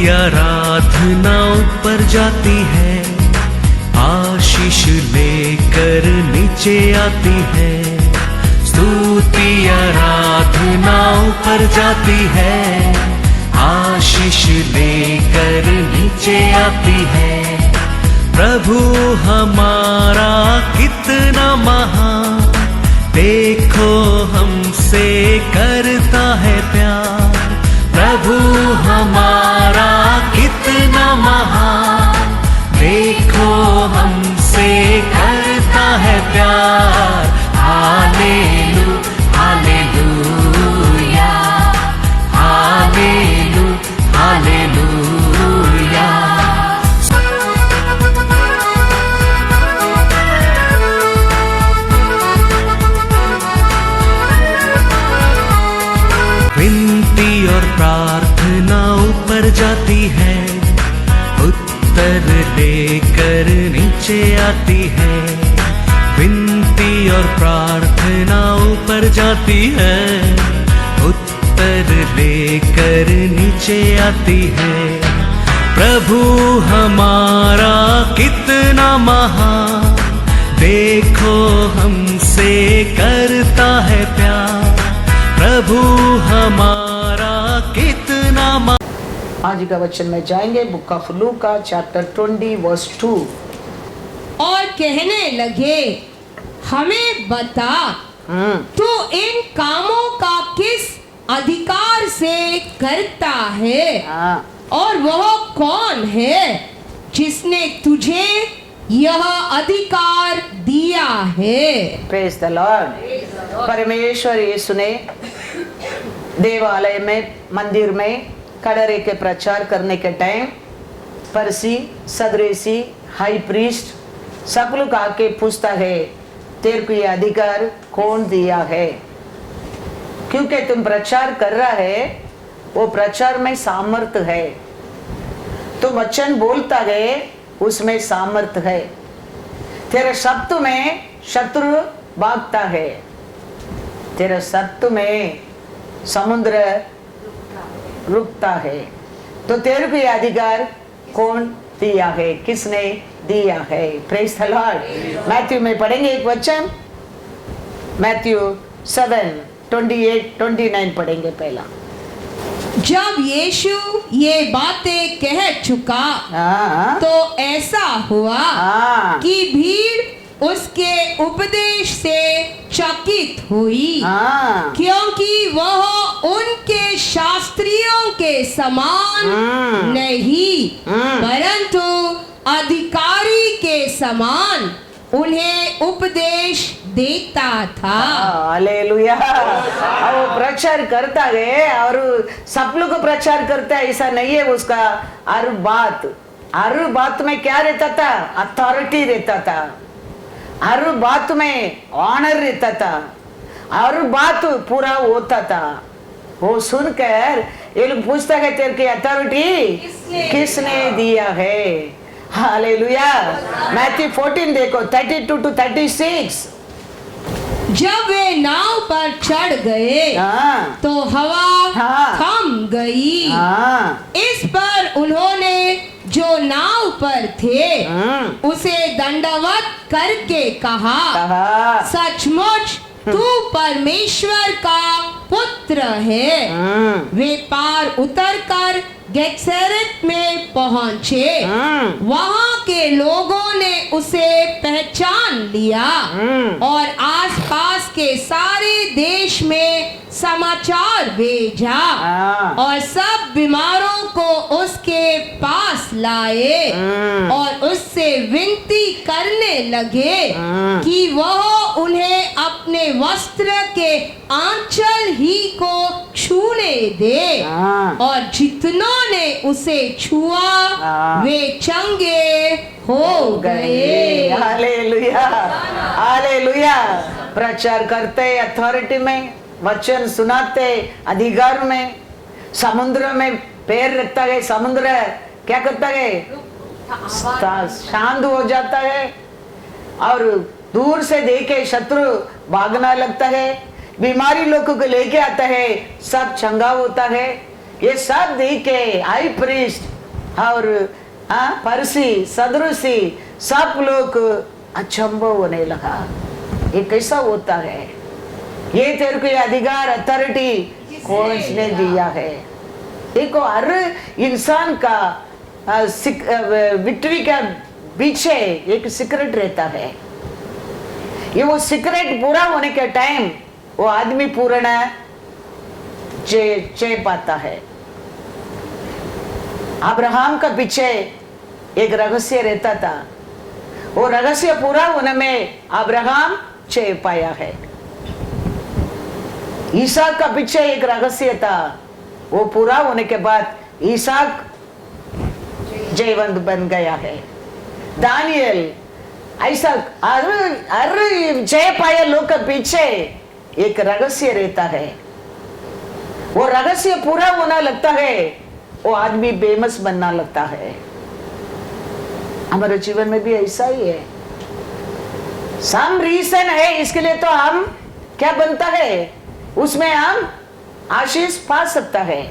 आराधना ऊपर जाती है, आशीष लेकर नीचे आती है। स्तुति आराधना ऊपर जाती है, आशीष लेकर नीचे आती है। प्रभु हमारा कितना महान, देखो हमसे करता है प्यार। प्रभु हमारा कितना महान, देखो हमसे करता है प्यार। हालेलू हालेलूया, हालेलू हालेलूया। विनती और प्रार्थना ऊपर जाती है, उत्तर लेकर नीचे आती है। विनती और प्रार्थना ऊपर जाती है, उत्तर लेकर नीचे आती है। प्रभु हमारा कितना महान, देखो हमसे करता है प्यार। प्रभु हमारा कितना आज का वचन में जाएंगे book of Luka chapter 20 verse 2। और कहने लगे, हमें बता तू इन कामों का किस अधिकार से करता है, और वह कौन है जिसने तुझे यह अधिकार दिया है। Praise the Lord. परमेश्वर यीशु ने देवालय में, मंदिर में कड़रे के प्रचार करने के टाइम फरीसी, सदरेसी, हाई प्रीस्ट सब लोग आके पूछता है, तेरे को ये अधिकार कौन दिया है? क्योंकि तुम प्रचार कर रहा है, वो प्रचार में सामर्थ है। तुम वचन बोलता है, उसमें सामर्थ है। तेरे शब्द में शत्रु भागता है, तेरे शब्द में समुद्र रुकता है। तो तेरे को यह अधिकार कौन दिया है, किसने दिया है? Praise the Lord. मैथ्यू में पढ़ेंगे एक वचन, मैथ्यू 7:28-29 पढ़ेंगे पहला। जब यीशु ये बातें कह चुका तो ऐसा हुआ कि भीड़ उसके उपदेश से चकित हुई, क्योंकि वह उनके शास्त्रियों के समान नहीं, परंतु अधिकारी के समान उन्हें उपदेश देता था। हालेलुया। वो प्रचार करता है और सब लोग प्रचार करता है, ऐसा नहीं है। उसका हर बात में क्या रहता था? अथॉरिटी रहता था। हर बात में ऑनर रहता था, हर बात पूरा होता था। वो सुनकर ये लोग पूछता है, तेरे की अथॉरिटी किसने दिया है? हालेलुया। मैथ्यू 14 देखो 32-36। जब वे नाव पर चढ़ गए तो हवा थम गई। इस पर उन्होंने जो नाव पर थे उसे दंडवत करके कहा, सचमुच तू परमेश्वर का पुत्र है। वे पार उतरकर गेनेसरेत में पहुंचे। वहां के लोगों ने उसे पहचान लिया और आसपास के सारे देश में समाचार भेजा और सब बीमारों को उसके पास लाए और उससे विनती करने लगे कि वह उन्हें अपने वस्त्र के आंचल ही को छूने दे। और जितनों ने उसे छुआ वे चंगे हो गए। Hallelujah, hallelujah. प्रचार करते अथॉरिटी में, वचन सुनाते अधिकार में, समुद्र में पैर रखता है, समुद्र क्या करता है? शांत हो जाता है और दूर से देखे शत्रु भागना लगता है। बीमारी लोगों को लेके आता है, सब चंगा होता है। ये सब देखे हाई प्रीस्ट और फरसी सदरुसी सब लोग अचंभव होने लगा। ये कैसा होता है? ये तेरे को अधिकार अथॉरिटी कौन ने दिया है? देखो हर इंसान का विक्ट्री का पीछे एक सीक्रेट रहता है। ये वो सीक्रेट पूरा होने के टाइम वो आदमी पूर्ण जय पाता है। अब्राहम का पीछे एक रहस्य रहता था, वो रहस्य पूरा होने में अब्राहम जय पाया है। ईसाक का पीछे एक रहस्य था, वो पूरा होने के बाद ईसाक जयवंत बन गया है। दानियल ऐसा हर जय पाया लोग के पीछे एक रहस्य रहता है। वो रहस्य पूरा होना लगता है, वो आदमी फेमस बनना लगता है। हमारे जीवन में भी ऐसा ही है। सम रीजन है, इसके लिए तो हम क्या बनता है, उसमें हम आशीष पा सकता है।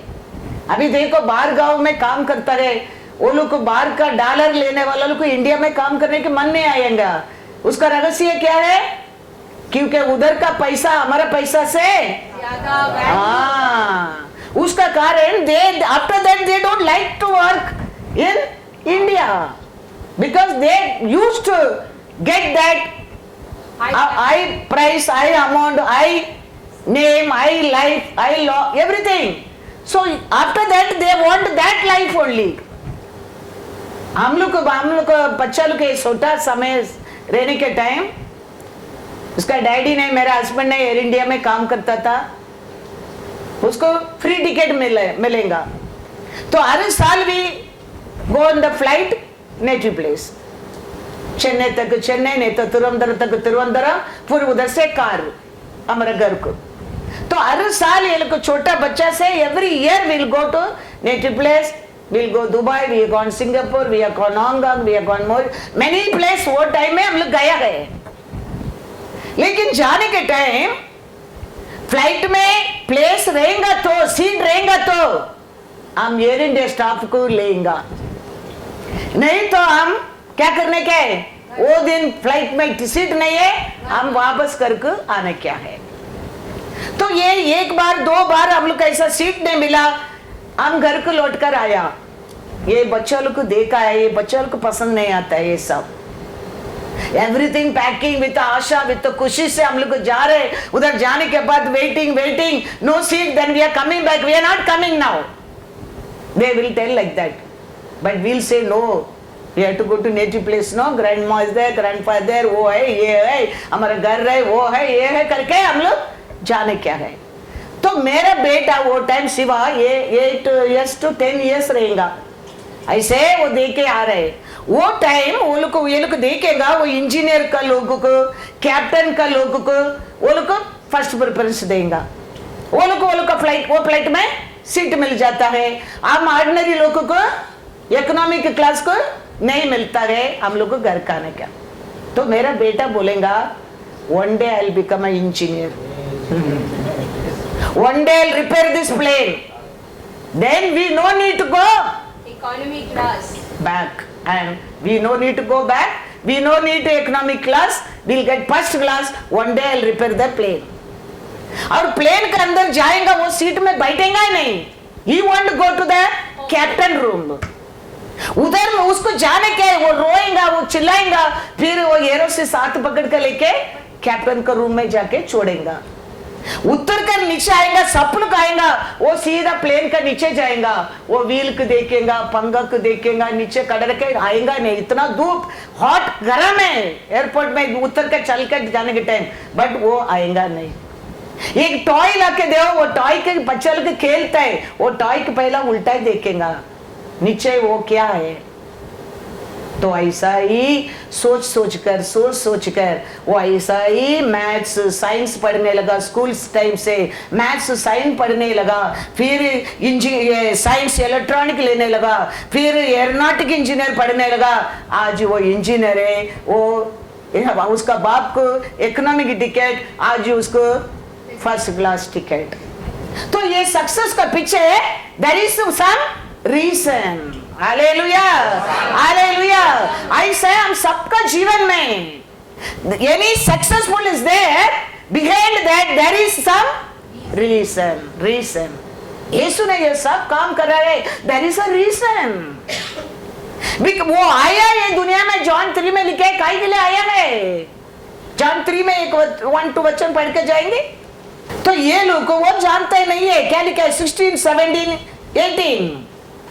अभी देखो बाहर गांव में काम करता है, वो लोग को बाहर का डॉलर लेने वाला लोग को इंडिया में काम करने के मन नहीं आएगा। उसका रहस्य क्या है? क्योंकि उधर का पैसा हमारा पैसा से उसका कारण दे after that they don't like to work in India because they used to get that high price, high amount, high name, I life, I law, everything. So after that they want that life only. हम लोग को बच्चा लोग के छोटा समय रहने के टाइम उसका डैडी ने, मेरा हस्बैंड ने एयर इंडिया में काम करता था, उसको फ्री टिकट मिलेगा तो हर साल भी go on the flight native place, Chennai तक चेन्नई, नहीं तो तिरुवनंतपुरम तक तिरुवनंतपुरम, फिर उधर से कार हमारे घर को। तो हर साल ये लोग छोटा बच्चा से every year will go to native place, will go Dubai, we have gone Singapore, we have gone Hong Kong, we have gone more many place. वो टाइम में हम लोग गए, लेकिन जाने के टाइम फ्लाइट में प्लेस रहेगा तो, सीट रहेगा तो हम एयर इंडिया स्टाफ को लेंगे, नहीं तो हम क्या करने के, वो दिन फ्लाइट में सीट नहीं है, हम वापस करके आने क्या है। तो ये एक बार दो बार हम लोग ऐसा सीट नहीं मिला, हम घर को लौट कर आया। ये बच्चा लोग को देखा है, ये बच्चा लोग को पसंद नहीं आता है ये सब। Everything packing with Asha, with खुशी से हम लोग जा रहे। उधर जाने के बाद waiting waiting, no seat, then we are coming back, we are not coming now. They will tell like that, but we'll say no, we have to go to native place, no, grandma is there, grandpa is there, वो है, ये है, हमारा घर है, वो है, ये है करके हम लोग जाने क्या है। तो मेरा बेटा वो टाइम शिवा ये 8 years to 10 years रहेगा, ऐसे वो देखे आ रहे। वो टाइम वो लोग को, ये लोग देखेगा, वो इंजीनियर का लोगों को, कैप्टन का लोगों को, वो लोग को फर्स्ट प्रेफरेंस देगा। वो लोग का फ्लाइट, वो फ्लाइट में सीट मिल जाता है। हम ऑर्डिनरी लोगों को, इकोनॉमिक क्लास को नहीं मिलता है, हम लोग को घर का आने का। तो मेरा बेटा बोलेगा one day I'll become an engineer, one day I'll repair this plane, then we no need to go economy class back, and we no need to go back, we no need to economic class, we'll get first class, one day I'll repair the plane। और plane के अंदर जाएगा, वो seat में बैठेगा ही नहीं, he want to go to the captain room। उधर में उसको जाने के, वो रोएगा, वो चिल्लाएगा, फिर वो एरो से साथ पकड़ कर लेके कैप्टन का रूम में जाके छोड़ेगा। उतर कर नीचे आएगा, सपन का आएगा, वो सीधा प्लेन का नीचे जाएगा, वो व्हील को देखेगा, पंगा को देखेगा, नीचे कड़र के आएगा नहीं। इतना धूप हॉट गर्म है एयरपोर्ट में, उतर कर चल कर जाने के टाइम, बट वो आएगा नहीं। एक टॉय लाके दो, वो टॉय के बच्चा लोग खेलता है, वो टॉय के पहला उल्टा ही देखेगा, नीचे वो क्या है। तो ऐसा ही सोच सोच कर वो ऐसा ही मैथ्स साइंस पढ़ने लगा। स्कूल टाइम से मैथ्स साइंस पढ़ने लगा, फिर साइंस इलेक्ट्रॉनिक लेने लगा, फिर एरोनॉटिक इंजीनियर पढ़ने लगा। आज वो इंजीनियर है, वो उसका बाप को इकोनॉमिक टिकट, आज उसको फर्स्ट क्लास टिकट। तो ये सक्सेस का पीछे there is some reason. Hallelujah, hallelujah. ऐसे हम सबका जीवन में any successful is there, behind that there is some reason. यीशु ने ये सब काम कर रहा है, देयर इज अ रीजन। वो आया ये दुनिया में, जॉन 3 में लिखा है काहे के लिए आया है। जॉन 3 में 1-2 वचन पढ़ के जाएंगे। तो ये लोग को वो जानते नहीं है, क्या लिखा है 16, 17, 18।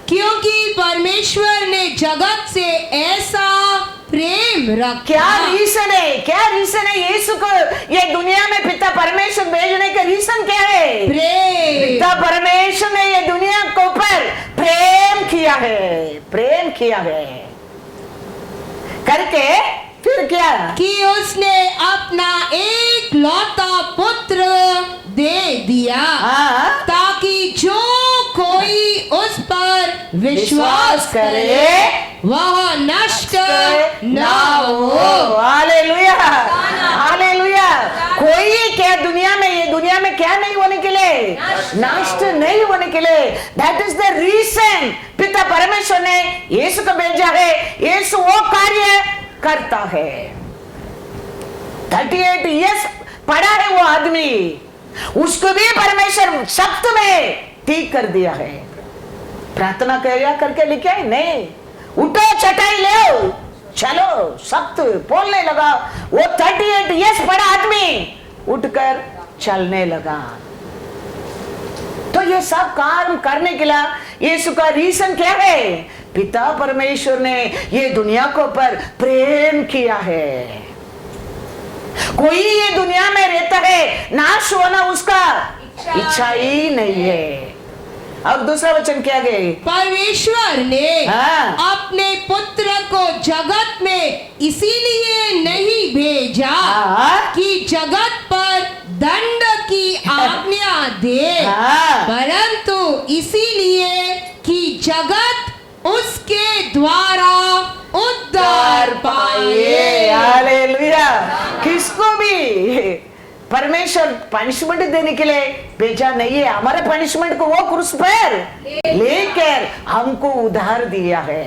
क्योंकि परमेश्वर ने जगत से ऐसा प्रेम रखा। क्या रीजन है, क्या रीजन है यीशु को ये दुनिया में पिता परमेश्वर भेजने का रीजन क्या है? प्रेम। पिता परमेश्वर ने ये दुनिया को ऊपर प्रेम किया है, प्रेम किया है करके फिर क्या कि उसने अपना एक लौता पुत्र दे दिया, ताकि जो कोई उस पर विश्वास करे वह नष्ट ना हो। Hallelujah, hallelujah. कोई क्या दुनिया में, ये दुनिया में क्या नहीं होने के लिए, नष्ट नहीं होने के लिए। दैट इज द रीजन पिता परमेश्वर ने यीशु को भेजा है। यीशु वो कार्य करता है। 38 इयर्स पड़ा है वो आदमी, उसको भी परमेश्वर सख्त में ठीक कर दिया है। प्रार्थना क्या करके लिखा है? नहीं, उठो चटाई ले चलो, सख्त बोलने लगा। वो 38 इयर्स पड़ा आदमी उठकर चलने लगा। तो ये सब काम करने के लिए यीशु का रीजन क्या है? पिता परमेश्वर ने ये दुनिया को पर प्रेम किया है। कोई ये दुनिया में रहता है, नाश होना उसका इच्छा ही नहीं है। अब दूसरा वचन क्या गए? परमेश्वर ने अपने पुत्र को जगत में इसीलिए नहीं भेजा कि जगत पर दंड की आज्ञा दे, परंतु इसीलिए कि जगत उसके द्वारा उद्धार पाए। हालेलुया। किसको भी परमेश्वर पनिशमेंट देने के लिए भेजा नहीं है। हमारे पनिशमेंट को वो क्रूस पर लेकर हमको उधार दिया है।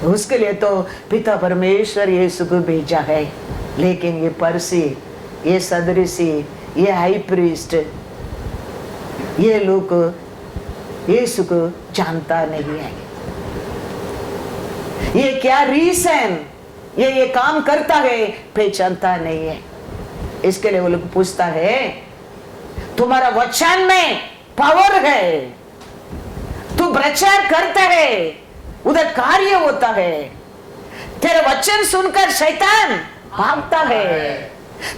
उसके लिए तो पिता परमेश्वर यीशु को भेजा है। लेकिन ये परसी, ये सदृशी, ये हाई प्रीस्ट, ये लोग यीशु को जानता नहीं है। ये क्या रीजन ये काम करता है पहचानता नहीं है। इसके लिए वो लोग पूछता है, तुम्हारा वचन में पावर है, तू प्रचार करता है, उधर कार्य होता है। तेरे वचन सुनकर शैतान भागता है,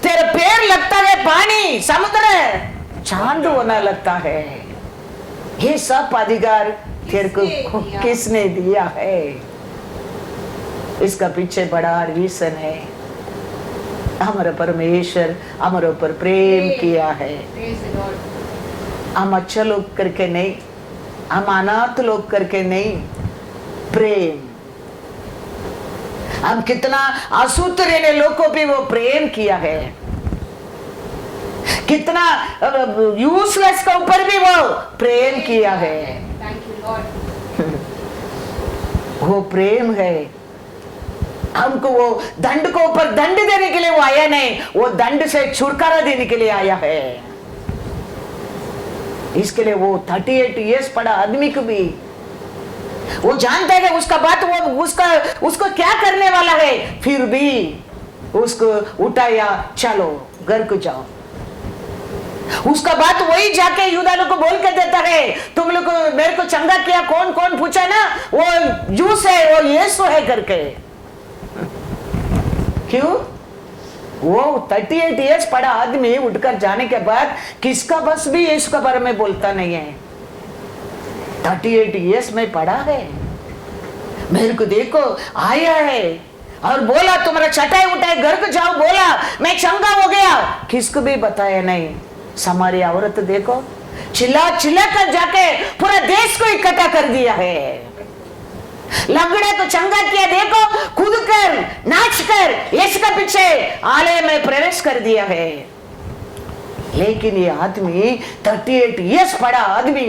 तेरे पैर लगता है पानी, समुद्र चांद होने लगता है। ये सब अधिकार तेरे को किसने दिया है? इसका पीछे बड़ा रीजन है। हमारा परमेश्वर हमारे ऊपर प्रेम किया है। हम अच्छा लोग करके नहीं, हम अनाथ लोग करके नहीं, प्रेम। हम कितना अशुद्ध रहने लोग को भी वो प्रेम किया है, कितना यूजलेस के ऊपर भी वो प्रेम किया है। वो प्रेम है। हमको वो दंड को ऊपर दंड देने के लिए वो आया नहीं, वो दंड से छुटकारा देने के लिए आया है। इसके लिए वो 38 इयर्स पड़ा आदमी को भी वो जानता है कि उसका बात वो उसको क्या करने वाला है, फिर भी उसको उठाया, चलो घर को जाओ। उसका बात वही जाके यूदा लोग को बोल के देता है, तुम लोग को मेरे को चंगा किया, कौन कौन पूछा ना, वो जूस है, वो यीशु है करके। क्यों? वो 38 इयर्स पड़ा आदमी उठकर जाने के बाद किसका बस भी यीशु के बारे में बोलता नहीं है। 38 इयर्स में पड़ा है, मेरे को देखो आया है और बोला तुम्हारा चटाई उठाए घर को जाओ, बोला मैं चंगा हो गया, किसको भी बताया नहीं। समारी औरत देखो चिल्ला चिल्ला कर जाके पूरा देश को इकट्ठा कर दिया है। लंगड़े को चंगा किया, देखो कूद कर नाच कर यीशु के पीछे आलय में प्रवेश कर दिया है। लेकिन ये आदमी 38 इयर्स पड़ा आदमी,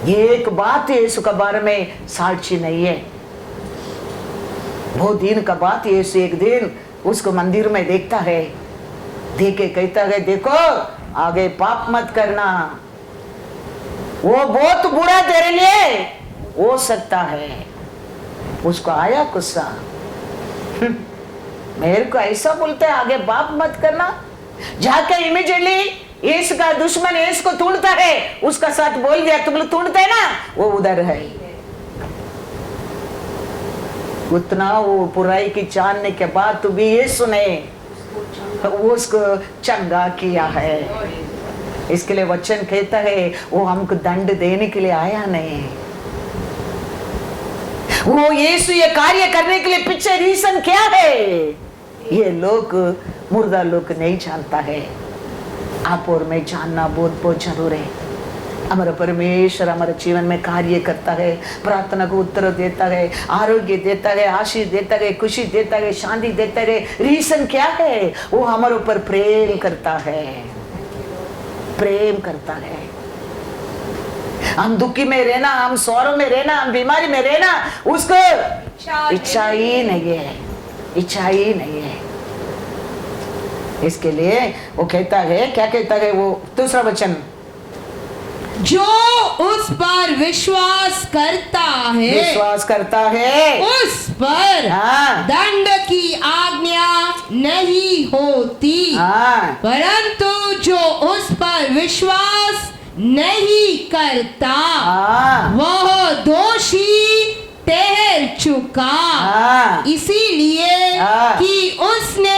एक बात यीशु के बारे में साक्षी नहीं है। वो दिन का बात, यीशु एक दिन उसको मंदिर में देखता है, देखे कहता है देखो आगे पाप मत करना, वो बहुत बुरा तेरे लिए हो सकता है। उसको आया गुस्सा, मेरे को ऐसा बोलते है आगे पाप मत करना। जाके इमीडिएटली इसका दुश्मन इसको तोड़ता है, उसका साथ बोल दिया तुम लोग तोड़ते है ना, वो उधर है। उतना वो बुराई की जानने के बाद तो भी यीशु ने उसको चंगा किया है। इसके लिए वचन कहता है वो हमको दंड देने के लिए आया नहीं, वो यीशु ये कार्य करने के लिए पीछे रीजन क्या है ये लोग मुर्दा लोग नहीं जानता है। आप और मैं जानना बहुत बहुत जरूर है। हमारा परमेश्वर हमारे जीवन में कार्य करता है, प्रार्थना को उत्तर देता है, आरोग्य देता है, आशीष देता है, खुशी देता है, शांति देता है। रीजन क्या है? वो हमारे ऊपर प्रेम करता है, प्रेम करता है। हम दुखी में रहना, हम सौरों में रहना, हम बीमारी में रहना, उसको इच्छा ही नहीं है, इच्छा ही नहीं है। इसके लिए वो कहता है, क्या कहता है वो दूसरा वचन, जो उस पर विश्वास करता है, विश्वास करता है उस पर हाँ, दंड की आज्ञा नहीं होती, हाँ, परंतु जो उस पर विश्वास नहीं करता हाँ, वह दोषी ठहर चुका, हाँ, इसीलिए हाँ, कि उसने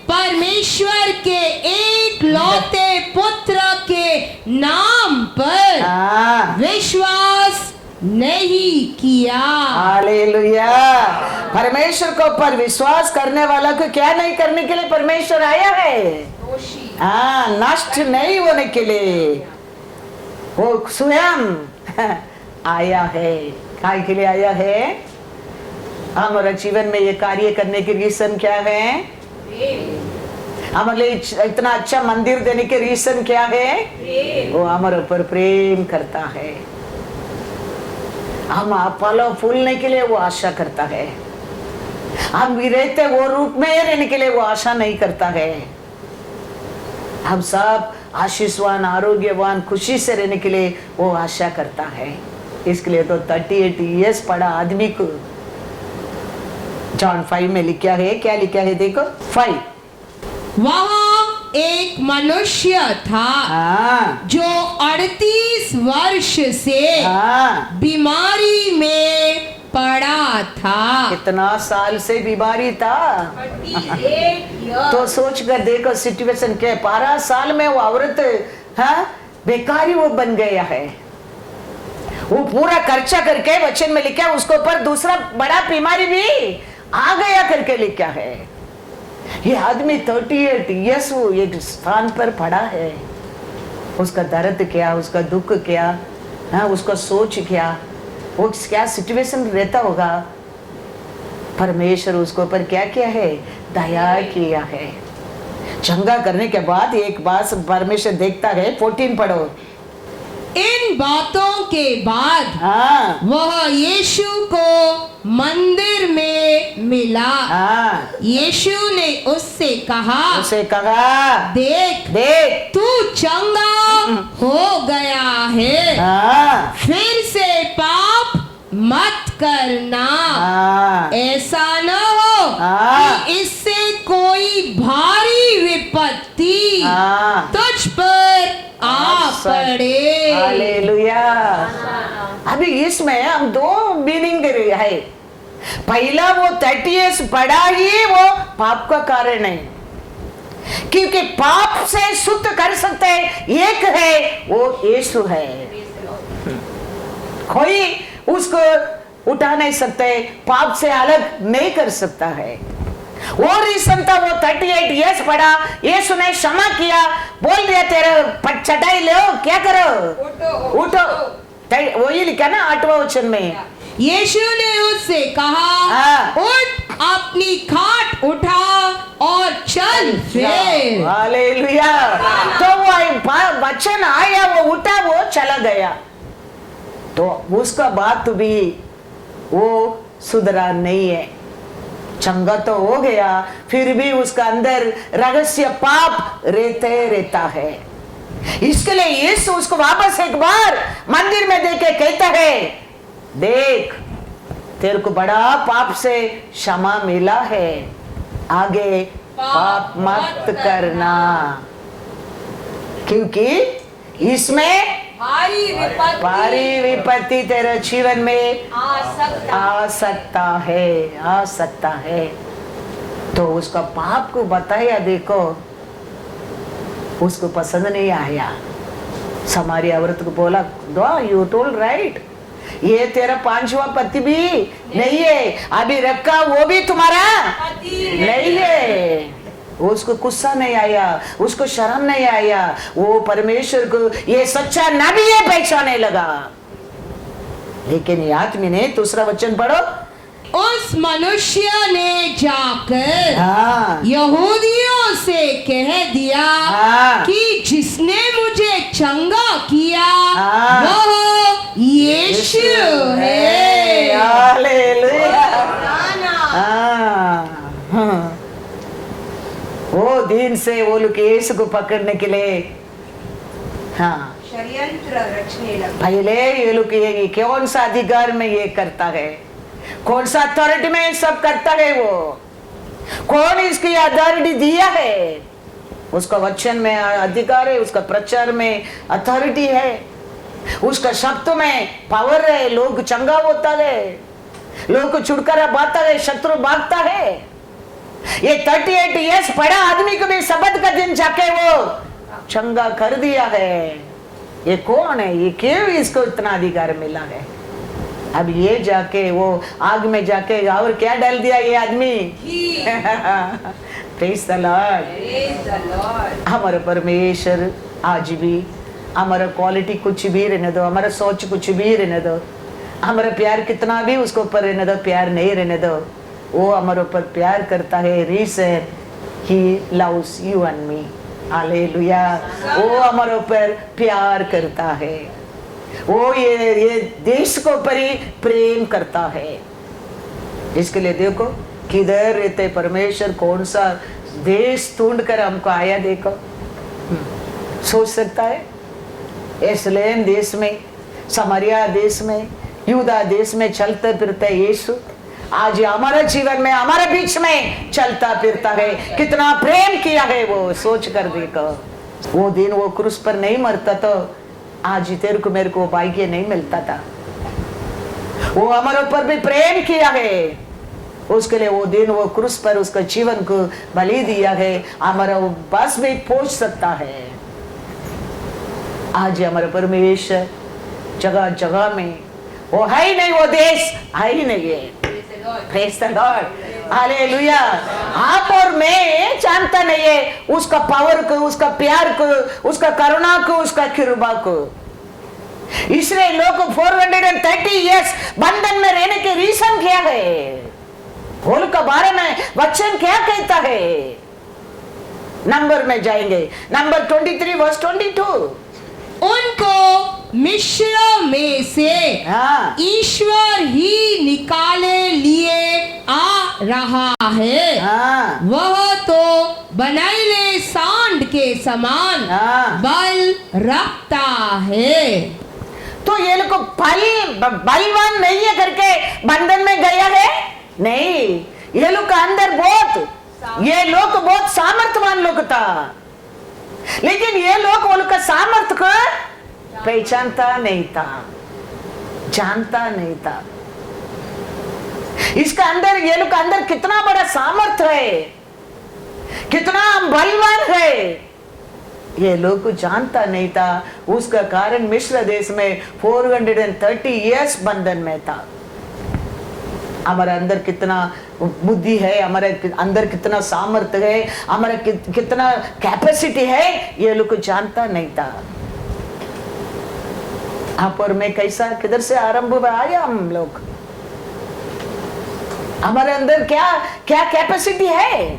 परमेश्वर के एक लौते पुत्र के नाम पर हाँ, विश्वास नहीं किया। हालेलुया। परमेश्वर को पर विश्वास करने वाला को क्या नहीं करने के लिए परमेश्वर आया है? हाँ, नष्ट नहीं होने के लिए वो स्वयं आया है। काय के लिए आया है? हमारे जीवन में ये कार्य करने के रीजन क्या है? हमारे लिए इतना अच्छा मंदिर देने के रीजन क्या है? वो हमारे ऊपर प्रेम करता है। हम फल फूलने के लिए वो आशा करता है। हम भी रहते वो रूप में रहने के लिए वो आशा नहीं करता है। हम सब आशीषवान, आरोग्यवान, खुशी से रहने के लिए वो आशा करता है। इसके लिए तो 38 इयर्स पड़ा आदमी को जॉन 5 में लिखा है, क्या लिखा है देखो 5। वहाँ एक मनुष्य था हाँ, जो 38 वर्ष से हाँ, बीमारी में पड़ा था। कितना साल से बीमारी था? तो सोच कर देखो सिचुएशन के 12 साल में वो औरत हाँ बेकारी वो बन गया है। वो पूरा खर्चा करके वचन में लिखा, उसके ऊपर दूसरा बड़ा बीमारी भी आ गया करके लिखा है। ये आदमी 38 इयर्स वो एक स्थान पर पड़ा है। उसका दर्द क्या, उसका दुख क्या, हाँ उसका सोच क्या, वो क्या सिचुएशन रहता होगा। परमेश्वर उसके ऊपर क्या किया है? दया किया है। चंगा करने के बाद एक बात परमेश्वर देखता है, 14 पढ़ो। इन बातों के बाद हाँ, वह यीशु को मंदिर में मिला। हाँ, यीशु ने उससे कहा, उसे कहा देख देख तू चंगा हो गया है, हाँ, फिर से पाप मत करना, हाँ, ऐसा न हो हाँ, कि इससे कोई भारी विपत्ति हाँ, तुझ पर आ पड़े। हालेलुया। अभी इसमें हम दो मीनिंग है। पहला वो 30 इयर्स पड़ा ही वो पाप का कारण है, क्योंकि पाप से शुद्ध कर सकते हैं एक है, वो यीशु है। कोई उसको उठा नहीं सकते, पाप से अलग नहीं कर सकता है। और रीजन था वो 38 इयर्स पड़ा, यीशु ने क्षमा किया, बोल दिया तेरे चटाई ले क्या करो, उठो। वही लिखा ना 8वां वचन में, यीशु ने उससे कहा, उठ अपनी खाट उठा और चल फिर। हालेलुया। तो वो वचन आया, वो उठा, वो चला गया। तो उसका बात भी वो सुधरा नहीं है। चंगा तो हो गया, फिर भी उसका अंदर रहस्य पाप रहता है। इसके लिए यीशु उसको वापस एक बार मंदिर में देके कहता है, देख तेरे को बड़ा पाप से क्षमा मिला है, आगे पाप मत करना, क्योंकि इसमें भारी विपत्ति तेरे जीवन में आ सकता है। तो उसका पाप को बताया, देखो उसको पसंद नहीं आया। समारी औरत को बोला, दो यू टोल्ड राइट, ये तेरा पांचवा पति भी नहीं है, अभी रखा वो भी तुम्हारा नहीं है। उसको गुस्सा नहीं आया, उसको शर्म नहीं आया, वो परमेश्वर को ये सच्चा नबी है पहचाने लगा। लेकिन ये आदमी ने दूसरा वचन पढ़ो, उस मनुष्य ने जाकर यहूदियों से कह दिया कि जिसने मुझे चंगा किया वह यीशु है। हालेलुया। वो दिन से वो लोग यीशु को पकड़ने के लिए षड्यंत्र रचने लगे। पहले ये लोग ये कौन सा अधिकार में ये करता है, कौन सा अथॉरिटी में सब करता है, वो कौन इसकी अथॉरिटी दिया है? उसका वचन में अधिकार है, उसका प्रचार में अथॉरिटी है, उसका शब्द में पावर है। लोग चंगा होता है, लोग को छुटकारा पाता है, शत्रु भागता है। ये 38 इयर्स पड़ा आदमी को भी शब्द का दिन जाके वो चंगा कर दिया है। ये कौन है? ये क्यों इसको इतना अधिकार मिला है? अब ये जाके वो आग में जाके और क्या डाल दिया ये आदमी? Praise the Lord. हमारा परमेश्वर आज भी हमारा क्वालिटी कुछ भी रहने दो, हमारा सोच कुछ भी रहने दो, हमारा प्यार कितना भी उसको ऊपर रहने दो, प्यार नहीं रहने दो, वो हमारे ऊपर प्यार करता है। Reason he loves you and me. Hallelujah. वो हमारे ऊपर प्यार करता है, वो ये देश को ऊपर ही प्रेम करता है। इसके लिए देखो किधर रहते परमेश्वर, कौन सा देश ढूंढ कर हमको आया, देखो सोच सकता है? एरुशलेम देश में, समारिया देश में, यूदा देश में चलते फिरते यीशु आज हमारे जीवन में, हमारे बीच में चलता फिरता है। कितना प्रेम किया है वो, सोच कर देखो। वो दिन वो क्रूस पर नहीं मरता तो आज तेरे को मेरे को भाग्य नहीं मिलता था। वो हमारे ऊपर भी प्रेम किया है, उसके लिए वो दिन वो क्रूस पर उसका जीवन को बलि दिया है, हमारा बस भी पहुंच सकता है। आज हमारे परमेश्वर जगह जगह में वो है ही नहीं, वो देश है ही नहीं है। Praise the Lord. हालेलुया। आप और मैं जानता नहीं है उसका पावर को, उसका प्यार को, उसका करुणा को, उसका कृपा को। इसलिए लोग 430 इयर्स बंधन में रहने के रीजन क्या है? फूल के बारे में वचन क्या कहता है? नंबर में जाएंगे, नंबर 23 वर्स 22। उनको मिस्र में से ईश्वर ही निकाले लिए आ रहा है। वह तो बनाइले सांड के समान बल रखता है। तो ये लोग बलवान नहीं है करके बंधन में गया है? नहीं, ये लोग का अंदर ये लोग बहुत सामर्थ्यवान लोग था, लेकिन ये लोग उनका सामर्थ्य को पहचानता नहीं था, जानता नहीं था। इसका अंदर ये लोग का अंदर कितना बड़ा सामर्थ्य है, कितना बलवान है, ये लोग को जानता नहीं था। उसका कारण मिस्र देश में 430 इयर्स बंधन में था। हमारे अंदर कितना बुद्धि है, हमारे अंदर कितना सामर्थ्य है, हमारा कितना कैपेसिटी है, ये लोग को जानता नहीं था। आप और मैं कैसा किधर से आरंभ में आया हम लोग? हमारे अंदर क्या क्या कैपेसिटी है?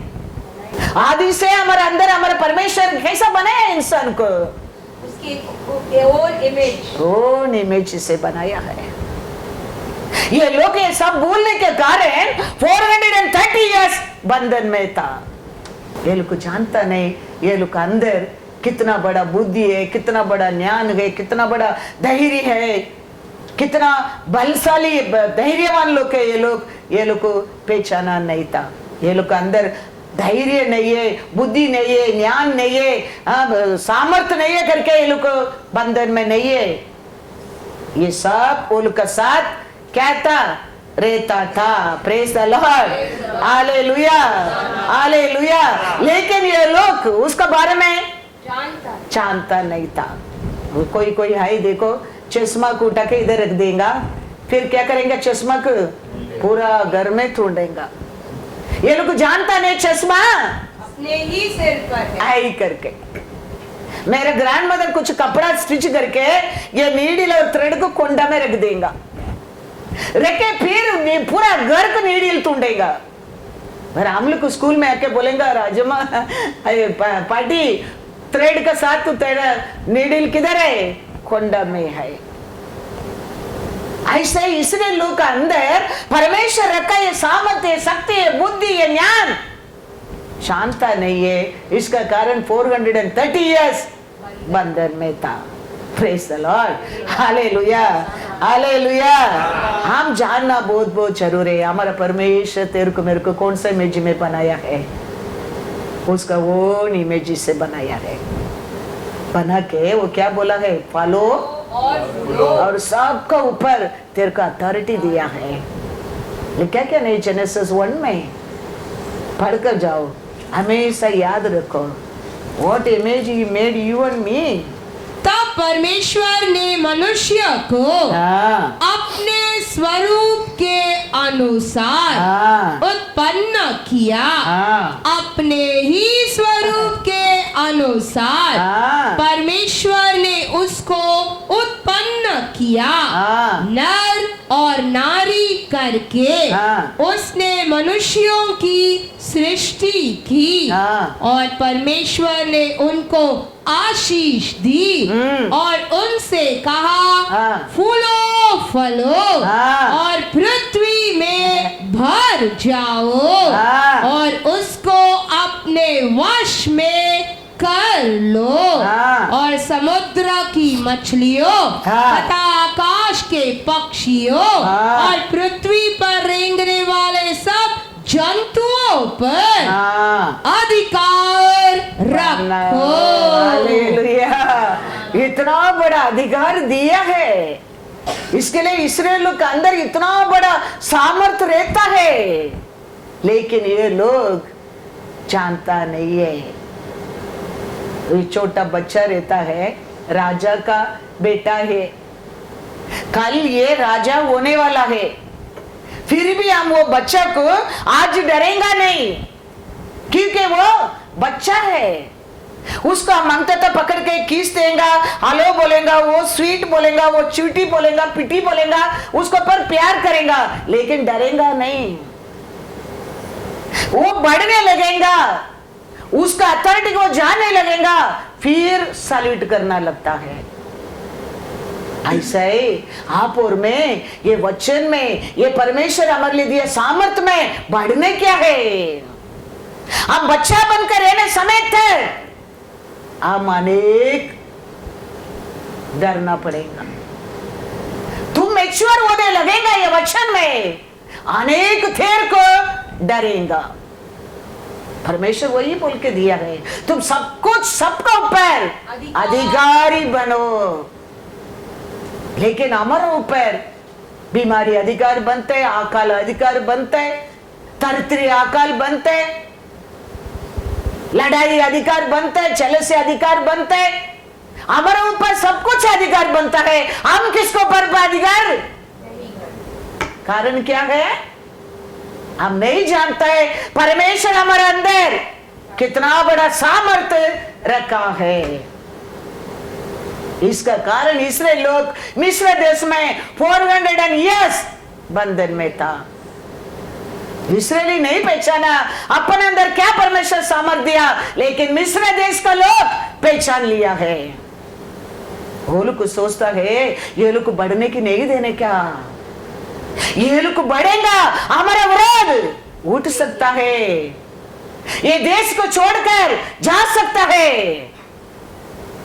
आदि से हमारे अंदर हमारे परमेश्वर कैसा बनाया है इंसान को? उसकी ओन इमेज, ओन इमेज से बनाया है। ये लोग ये सब भूलने के कारण 430 इयर्स बंधन में था। ये लोग जानता नहीं ये लोग अंदर कितना बड़ा बुद्धि है, कितना बड़ा ज्ञान है, कितना बड़ा धैर्य है, कितना बलशाली धैर्यवान लोग है। ये लोग को पहचाना नहीं था। ये लोग अंदर धैर्य नहीं है, बुद्धि नहीं है, ज्ञान नहीं है, सामर्थ्य नहीं है करके ये लोग बंधन में नहीं है। ये सब उनका साथ क्या था? रहता था। Praise the Lord, hallelujah, hallelujah. लेकिन ये लोग उसका बारे में जानता नहीं था। कोई है, देखो चश्मा को उठा के इधर रख देगा, फिर क्या करेंगे? चश्मा को पूरा घर में ढूंढेगा। ये लोग जानता नहीं चश्मा अपने ही सिर पर है। आई करके मेरे ग्रैंड मदर कुछ कपड़ा स्टिच करके ये नीडल और थ्रेड को कोंडा में रख देगा, रखे फिर पूरा घर को नीडल ढूंढेगा। फिर हम लोग स्कूल में आके बोलेंगे राजमा पार्टी थ्रेड का साथ तो तेरा नीडल किधर है? कोंडा में है। ऐसे इसलिए लोग का अंदर परमेश्वर रखा ये सामर्थ्य, शक्ति है, बुद्धि है, ज्ञान शांता नहीं है। इसका कारण 430 इयर्स बंधन में था। Praise the Lord, hallelujah, hallelujah. हम जानना बहुत बहुत जरूरी है। हमारा परमेश्वर तेरे को मेरे को कौन सा इमेज में बनाया है? उसका वो इमेज से बनाया है। बना के वो क्या बोला है? फॉलो और सबका ऊपर तेरे को अथॉरिटी दिया है। लिखा क्या नहीं? जेनेसिस 1 में पढ़कर जाओ, हमेशा याद रखो। What image he made you and मी। तब परमेश्वर ने मनुष्य को अपने स्वरूप के अनुसार उत्पन्न किया, अपने ही स्वरूप के अनुसार परमेश्वर ने उसको उत्पन्न किया। नर और नारी करके उसने मनुष्यों की सृष्टि की, और परमेश्वर ने उनको आशीष दी और उनसे कहा, फूलो फलो और पृथ्वी में भर जाओ और उसको अपने वश में कर लो, और समुद्र की मछलियों तथा आकाश के पक्षियों और पृथ्वी पर रेंगने वाले सब जंतुओं पर अधिकार रखो। हालेलुया। इतना बड़ा अधिकार दिया है। इसके लिए इस्राएलियों के अंदर इतना बड़ा सामर्थ्य रहता है, लेकिन ये लोग जानता नहीं है। ये छोटा बच्चा रहता है, राजा का बेटा है, कल ये राजा होने वाला है। फिर भी हम वो बच्चा को आज डरेंगे नहीं, क्योंकि वो बच्चा है। उसको हम अंततः पकड़ के किस देगा, हेलो बोलेगा, वो स्वीट बोलेगा, वो चूटी बोलेगा, पिटी बोलेगा, उसको पर प्यार करेगा, लेकिन डरेगा नहीं। वो बढ़ने लगेगा, उसका अथॉरिटी को जानने लगेगा, फिर सैल्यूट करना लगता है। ऐसा ही आप और मैं ये वचन में, ये परमेश्वर हमारे लिए दिया सामर्थ्य में बढ़ने क्या है? हम बच्चा बनकर रहने समय थे, हम अनेक डरना पड़ेगा। तुम मैच्योर होने लगेगा ये वचन में, अनेक थेर को डरेगा। परमेश्वर वही बोल के दिया है, तुम सब कुछ सबका ऊपर अधिकारी बनो। लेकिन हमारे ऊपर बीमारी अधिकार बनते, अकाल अधिकार बनते, तरतरी अकाल बनते, लड़ाई अधिकार बनते, चले से अधिकार बनते, हमारे ऊपर सब कुछ अधिकार बनता है। हम किसको पर अधिकार? कारण क्या है? हम नहीं जानता है परमेश्वर हमारे अंदर कितना बड़ा सामर्थ्य रखा है। इसका कारण इस्राएल लोग मिस्र देश में 400 इयर्स बंधन में था। इसराइली नहीं पहचाना अपने अंदर क्या परमेश्वर सामर्थ दिया, लेकिन मिस्र देश का लोग पहचान लिया है। वो लोग सोचता है ये लोग को बढ़ने की नहीं देने क्या, ये लोग को बढ़ेगा हमारा विरोध उठ सकता है, ये देश को छोड़कर जा सकता है,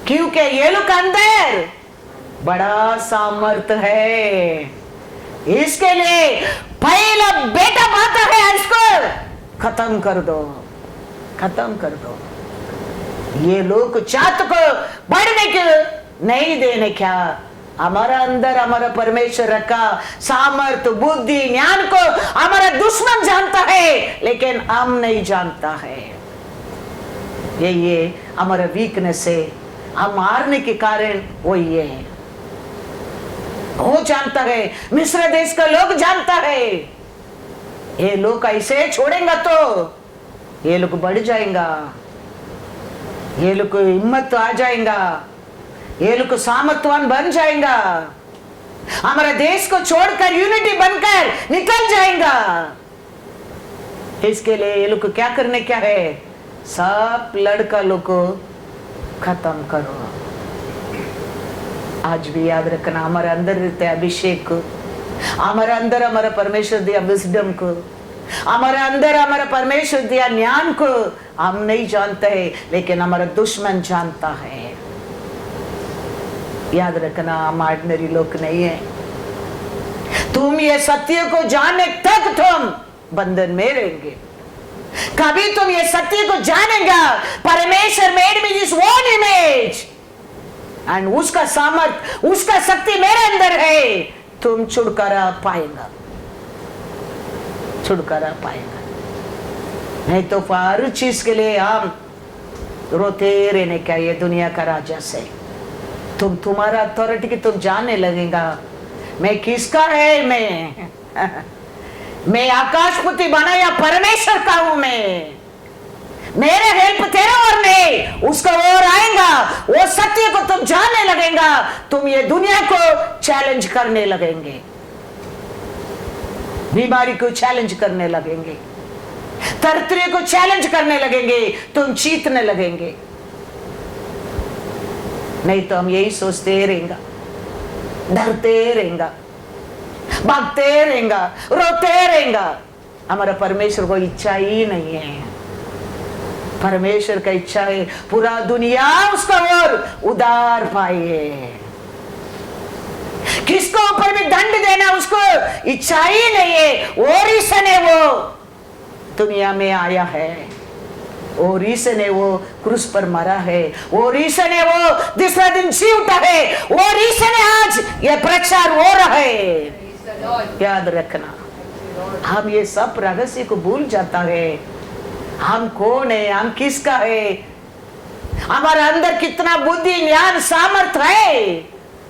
क्योंकि ये लोग अंदर बड़ा सामर्थ्य है। इसके लिए पहला बेटा पाता है, इसको खत्म कर दो, खत्म कर दो। ये लोग चाहत को बढ़ने के नहीं देने क्या, हमारा अंदर हमारा परमेश्वर रखा सामर्थ बुद्धि ज्ञान को हमारा दुश्मन जानता है, लेकिन हम नहीं जानता है। ये हमारा वीकनेस है, हम हारने के कारण वो ये है। वो जानता है, मिस्र देश का लोग जानता है, ये लोग ऐसे छोड़ेंगे तो ये लोग बढ़ जाएगा, ये लोग को हिम्मत तो आ जाएगा, ये लोग सामर्थ्यवान बन जाएगा, हमारा देश को छोड़कर यूनिटी बनकर निकल जाएगा। इसके लिए ये लोग को क्या करने क्या है, सब लड़का लोग को खत्म करो। आज भी याद रखना, हमारे अंदर रहते अभिषेक को, हमारे अंदर हमारा परमेश्वर दिया विजडम को, हमारे अंदर हमारा परमेश्वर दिया ज्ञान को हम नहीं जानते हैं, लेकिन हमारा दुश्मन जानता है। याद रखना, हम ऑर्डिनरी लोग नहीं है। तुम ये सत्य को जानने तक तुम बंधन में रहेंगे। कभी तुम ये सत्य को जानेगा, परमेश्वर made me this own image and उसका सामर्थ उसका शक्ति मेरे अंदर है, तुम छुटकारा पाएगा, छुटकारा पाएगा। नहीं तो हर चीज के लिए हम रोते रहने का, ये दुनिया का राजा से तुम्हारा अथॉरिटी की तुम जानने लगेगा, मैं किसका है, मैं आकाशपति बनाया परमेश्वर का हूं, मेरे हेल्प तेरा और नहीं उसका और आएगा। वो सत्य को तुम जानने लगेगा, तुम ये दुनिया को चैलेंज करने लगेंगे, बीमारी को चैलेंज करने लगेंगे, तरतरी को चैलेंज करने लगेंगे, तुम जीतने लगेंगे। नहीं तो हम यही सोचते रहेंगे, डरते रहेंगे, भागते रहेंगे, रोते रहेंगे। हमारा परमेश्वर को इच्छा ही नहीं है। परमेश्वर का इच्छा है पूरा दुनिया उसका और उदार पाए। किसको ऊपर भी दंड देना उसको इच्छा ही नहीं है। वो रीजन है वो दुनिया में आया है, वो रीजन है वो क्रूस पर मरा है, वो रीजन है वो दूसरा दिन जी उठा है, वो रीजन है आज ये प्रचार हो रहा है। याद रखना, हम ये सब रहस्य को भूल जाता है। हम कौन है, हम किसका है, हमारा अंदर कितना बुद्धि ज्ञान सामर्थ है,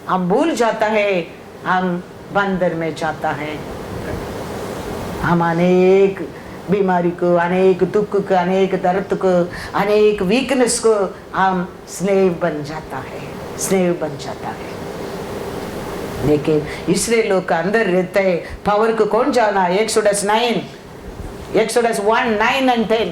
हम भूल जाता है। हम बंदर में जाता है, हम अनेक बीमारी को, अनेक दुख को, अनेक दर्द को, अनेक वीकनेस को हम स्लेव बन जाता है, स्लेव बन जाता है। लेकिन इसलिए लोग का अंदर रहते हैं पावर को कौन जाना। एक्सोडस 1, 9 and 10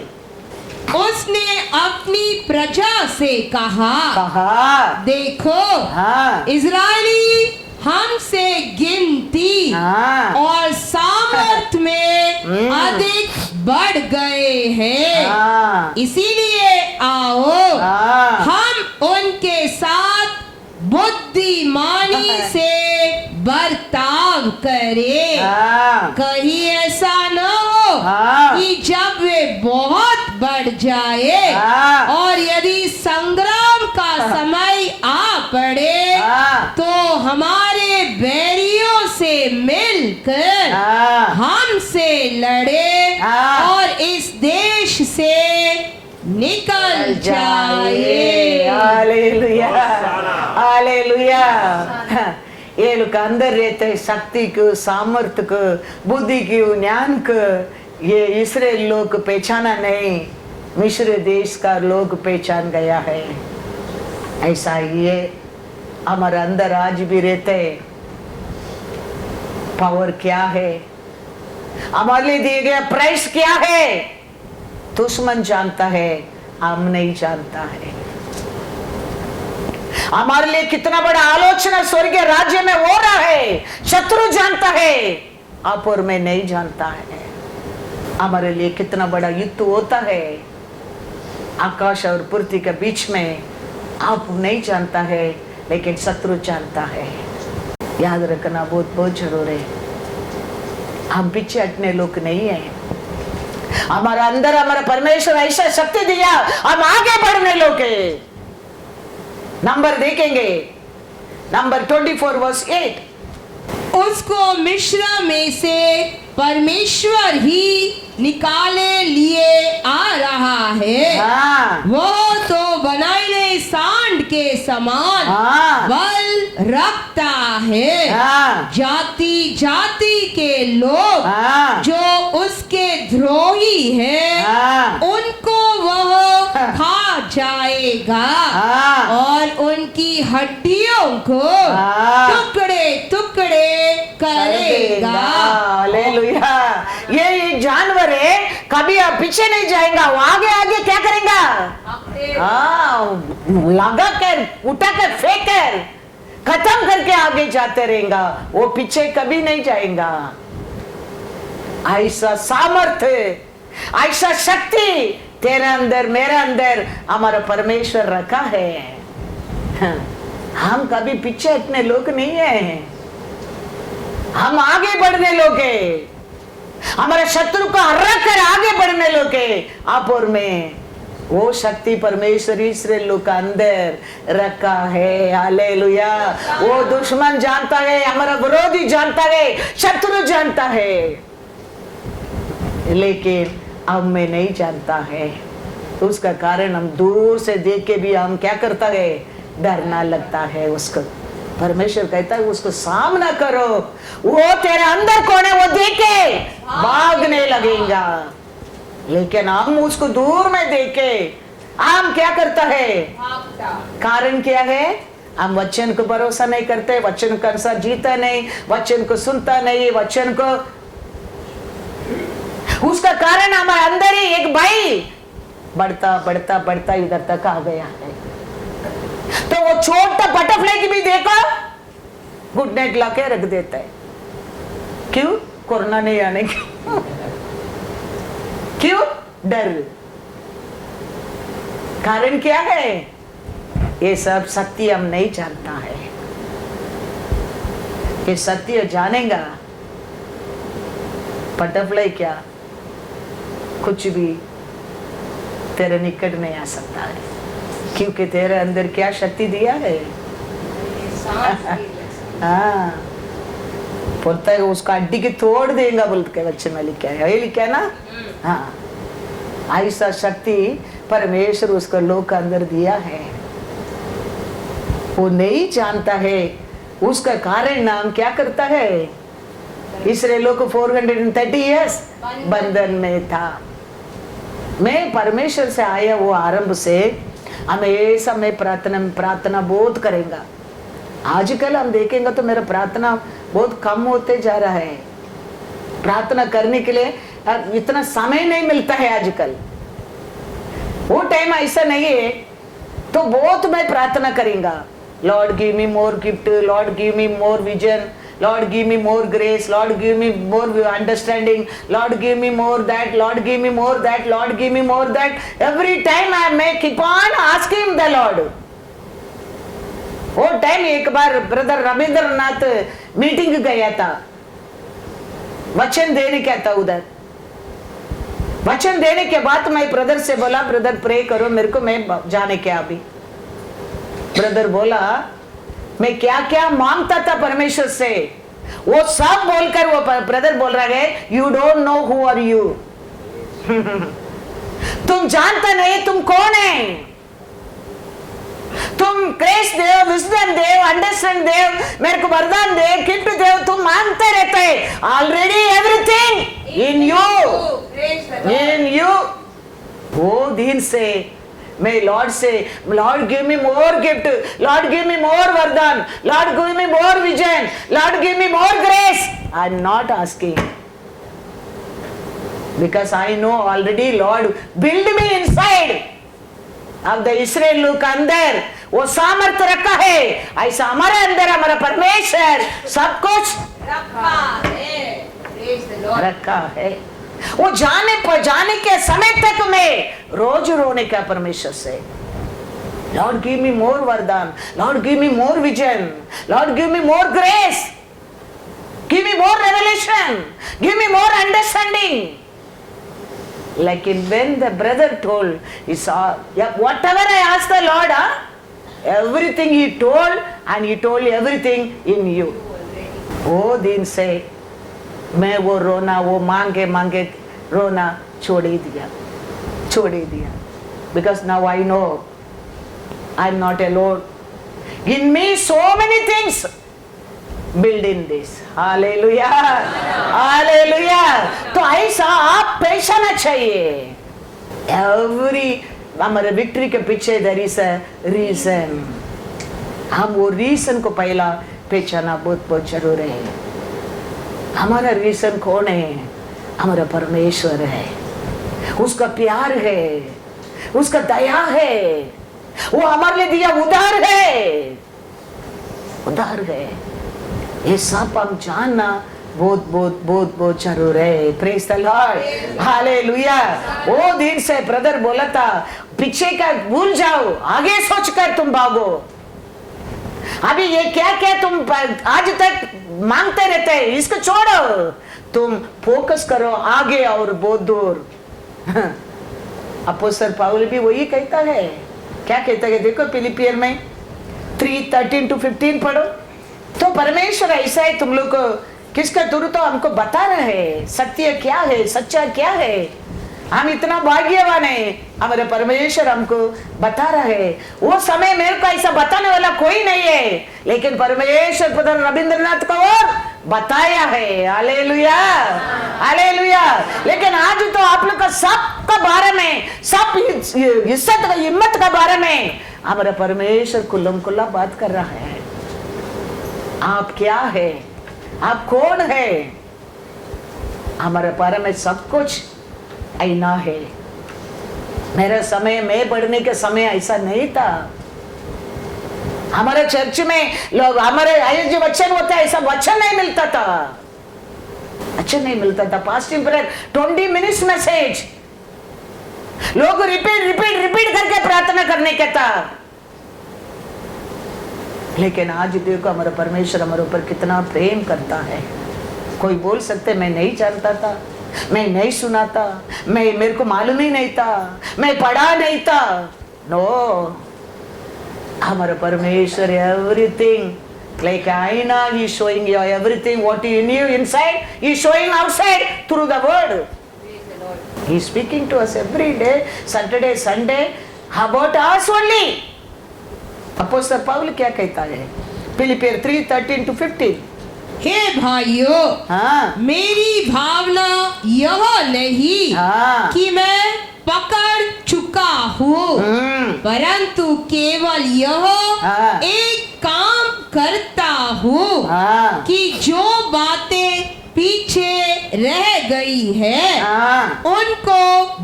उसने अपनी प्रजा से कहा देखो, हाँ, इजरायली हमसे गिनती और सामर्थ में अधिक बढ़ गए हैं, इसीलिए आओ हम उनके साथ बुद्धिमानी से बर्ताव करें। कहीं ऐसा न हो कि जब वे बहुत बढ़ जाए और यदि संग्राम का समय आ पड़े तो हमारे बैरियों से मिलकर हमसे लड़े और इस देश से निकल जाए। Hallelujah, hallelujah. ये लोग अंदर रहते शक्ति को, सामर्थ्य को, बुद्धि को, ज्ञान को ये इस्राएल लोग पहचाना नहीं, मिस्र देश का लोग पहचान गया है। ऐसा ये हमारे अंदर आज भी रहते। पावर क्या है, हमारे लिए दिए गया प्राइस क्या है दुश्मन जानता है, हम नहीं जानता है। हमारे लिए कितना बड़ा आलोचना स्वर्गीय राज्य में हो रहा है, शत्रु जानता है, आप और मैं नहीं जानता है। हमारे लिए कितना बड़ा युद्ध होता है आकाश और पृथ्वी के बीच में, आप नहीं जानता है, लेकिन शत्रु जानता है। याद रखना बहुत बहुत जरूरी है। हम पीछे हटने लोग नहीं है। हमारा अंदर हमारा परमेश्वर ऐसा शक्ति दिया, हम आगे बढ़ने लोग है। नंबर देखेंगे, नंबर 24 वर्स 8। उसको मिस्र में से परमेश्वर ही निकाले लिए आ रहा है। हाँ। वो तो बनाए सांड के समान हाँ। बल रखता है। हाँ। जाति जाति के लोग हाँ। जो उसके द्रोही हैं, हाँ। उनको वह खा जाएगा हाँ। और उनकी हड्डियों को हाँ। टुकड़े टुकड़े करेगा। हालेलुया। ये एक जानवर है, कभी आप पीछे नहीं जाएगा, वो आगे आगे क्या करेगा? लगा कर उठा कर फेंक कर खत्म करके आगे जाते रहेगा, वो पीछे कभी नहीं जाएगा। ऐसा सामर्थ्य, ऐसा शक्ति तेरे अंदर मेरे अंदर हमारा परमेश्वर रखा है। हम कभी पीछे हटने लोग नहीं है, हम आगे बढ़ने लोग हैं। हमारे शत्रु को हरा कर आगे बढ़ने लोग हैं। आप और मैं वो शक्ति परमेश्वर इस्राएल लोग का अंदर रखा है। हालेलुया। वो दुश्मन जानता है, हमारा विरोधी जानता है, शत्रु जानता है, लेकिन अब मैं नहीं जानता है। तो उसका कारण हम दूर से देख के भी हम क्या करता है? डरना लगता है। उसको परमेश्वर कहता है उसको सामना करो, वो तेरे अंदर कौन है वो देख के भागने लगेगा। लेकिन हम उसको दूर में देखे हम क्या करता है? कारण क्या है? हम वचन को भरोसा नहीं करते, वचन के अनुसार जीता नहीं, वचन को सुनता नहीं, वचन को, उसका कारण हमारे अंदर ही एक भाई बढ़ता बढ़ता बढ़ता इधर तक आ गया है। तो वो छोटा बटरफ्लाई की भी देखो गुड नाइट लाके रख देता है। क्यों? कोरोना नहीं आने की। क्यों? डर। कारण क्या है? ये सब सत्य हम नहीं जानता है। ये सत्य जानेगा, बटरफ्लाई क्या कुछ भी तेरे निकट नहीं आ सकता है, क्योंकि तेरे अंदर क्या शक्ति दिया है। हाँ, बोलता है उसका हड्डी की तोड़ देगा बोल के वचन में लिखा है, ये लिखा है ना। हाँ, ऐसा शक्ति परमेश्वर उसको लोग के अंदर दिया है। वो नहीं जानता है, उसका कारण नाम क्या करता है? इस्राएलियों को 430 इयर्स बंधन में था। मैं परमेश्वर से आया वो आरंभ से हमेशा मैं प्रार्थना बहुत करेगा। आजकल हम देखेंगे तो मेरा प्रार्थना बहुत कम होते जा रहा है। प्रार्थना करने के लिए इतना समय नहीं मिलता है आजकल। वो टाइम ऐसा नहीं है तो बहुत मैं प्रार्थना करेंगा। Lord give me more gift, Lord give me more vision, Lord give me more grace, Lord give me more understanding, Lord give me more that, Lord give me more that, Lord give me more that. Every time I may keep on asking the Lord. वो time एक बार brother Rabindranath meeting गया था, वचन देने क्या था उधर। वचन देने के बाद मैं ब्रदर से बोला ब्रदर प्रे करो मेरे को, मैं जाने क्या अभी। ब्रदर बोला मैं क्या क्या मांगता था परमेश्वर से, वो सब बोलकर वो ब्रदर बोल रहा है you don't know who are you. तुम जानता नहीं तुम कौन है। तुम ग्रेस देव, विजडम देव, अंडरस्टैंड देव, मेरे को वरदान दे, गिफ्ट देव, तुम मांगते रहते हैं। Already everything in you. वो दिन से मैं लॉर्ड से, लॉर्ड गिव मी मोर गिफ्ट, लॉर्ड गिव मी मोर वरदान, Lord give me more vision, Lord give me more grace. I am not asking, Because I know already Lord build me inside. अब the Israel लोग का अंदर वो सामर्थ्य रखा है, ऐसा हमारे अंदर हमारा परमेश्वर सब कुछ रखा है। वो जाने के समय तक में रोज रोने का परमेश्वर से, Lord give me more वरदान, Lord give me more vision, Lord give me more grace, give me more revelation, give me more understanding. Like when the brother told, he saw, yeah, whatever I asked the Lord, everything he told, and he told everything in you. वो दिन से मैं वो रोना, वो मांगे मांगे रोना छोड़ ही दिया. Because now I know I'm not alone. In me so many things build in this. Hallelujah, hallelujah. तो ऐसा आप पहचानना चाहिए. Every हमारे विक्ट्री के पीछे there is a reason. हम वो रीजन को पहला पहचाना बहुत बहुत जरूर है. हमारा रीजन कौन है? हमारा परमेश्वर है. उसका प्यार है, उसका दया है, वो हमारे लिए दिया उधार है. ये सब हम जानना बहुत बहुत बहुत बहुत जरूर है. Praise the Lord, hallelujah. वो दिन से ब्रदर बोला था, पीछे का भूल जाओ, आगे सोचकर तुम भागो. अभी ये क्या क्या तुम आज तक मांगते रहते हैं, इसको छोड़ो, तुम फोकस करो आगे और बहुत दूर. अपोस्तल पौल भी वही कहता है. क्या कहता है देखो, फिलिपियर में 3:13-15 पढ़ो. तो परमेश्वर ऐसा है, तुम लोग को किसका दूर तो हमको बता रहे हैं सत्य क्या है, सच्चा क्या है. हम इतना भाग्यवान है, हमारे परमेश्वर हमको बता रहे हैं. वो समय मेरे को ऐसा बताने वाला कोई नहीं है, लेकिन परमेश्वर पुत्र रविंद्रनाथ को बताया है. Hallelujah, hallelujah. लेकिन आज तो आप लोग का सब का बारे में, सब इज्जत का हिम्मत का बारे में हमारा परमेश्वर कुल्लम कुल्ला बात कर रहा है. आप क्या है, आप कौन है, हमारे बारे में सब कुछ ऐना है. मेरे समय में पढ़ने के समय ऐसा नहीं था. हमारे चर्च में लोग हमारे जो वचन होता है, ऐसा वचन नहीं मिलता था. फास्टिंग प्रेयर 20 मिनट्स मैसेज, लोग रिपीट करके प्रार्थना करने का था. लेकिन आज देखो हमारा परमेश्वर हमारे ऊपर कितना प्रेम करता है. कोई बोल सकते मैं नहीं जानता था, मैं नहीं सुना था, मेरे को मालूम ही नहीं था, मैं पढ़ा नहीं था. नो, हमारा परमेश्वर एवरीथिंग लाइक आईना, he showing you everything what you knew inside, he showing outside through the word. He speaking to us every day, Saturday Sunday, about us only. Apostle Paul क्या कहता है फिलिपियर 3:13-15. हे भाइयों, हाँ, मेरी भावना यह नहीं कि मैं पकड़ चुका हूँ, परंतु केवल यह एक काम करता हूँ कि जो बातें पीछे रह गई है उनको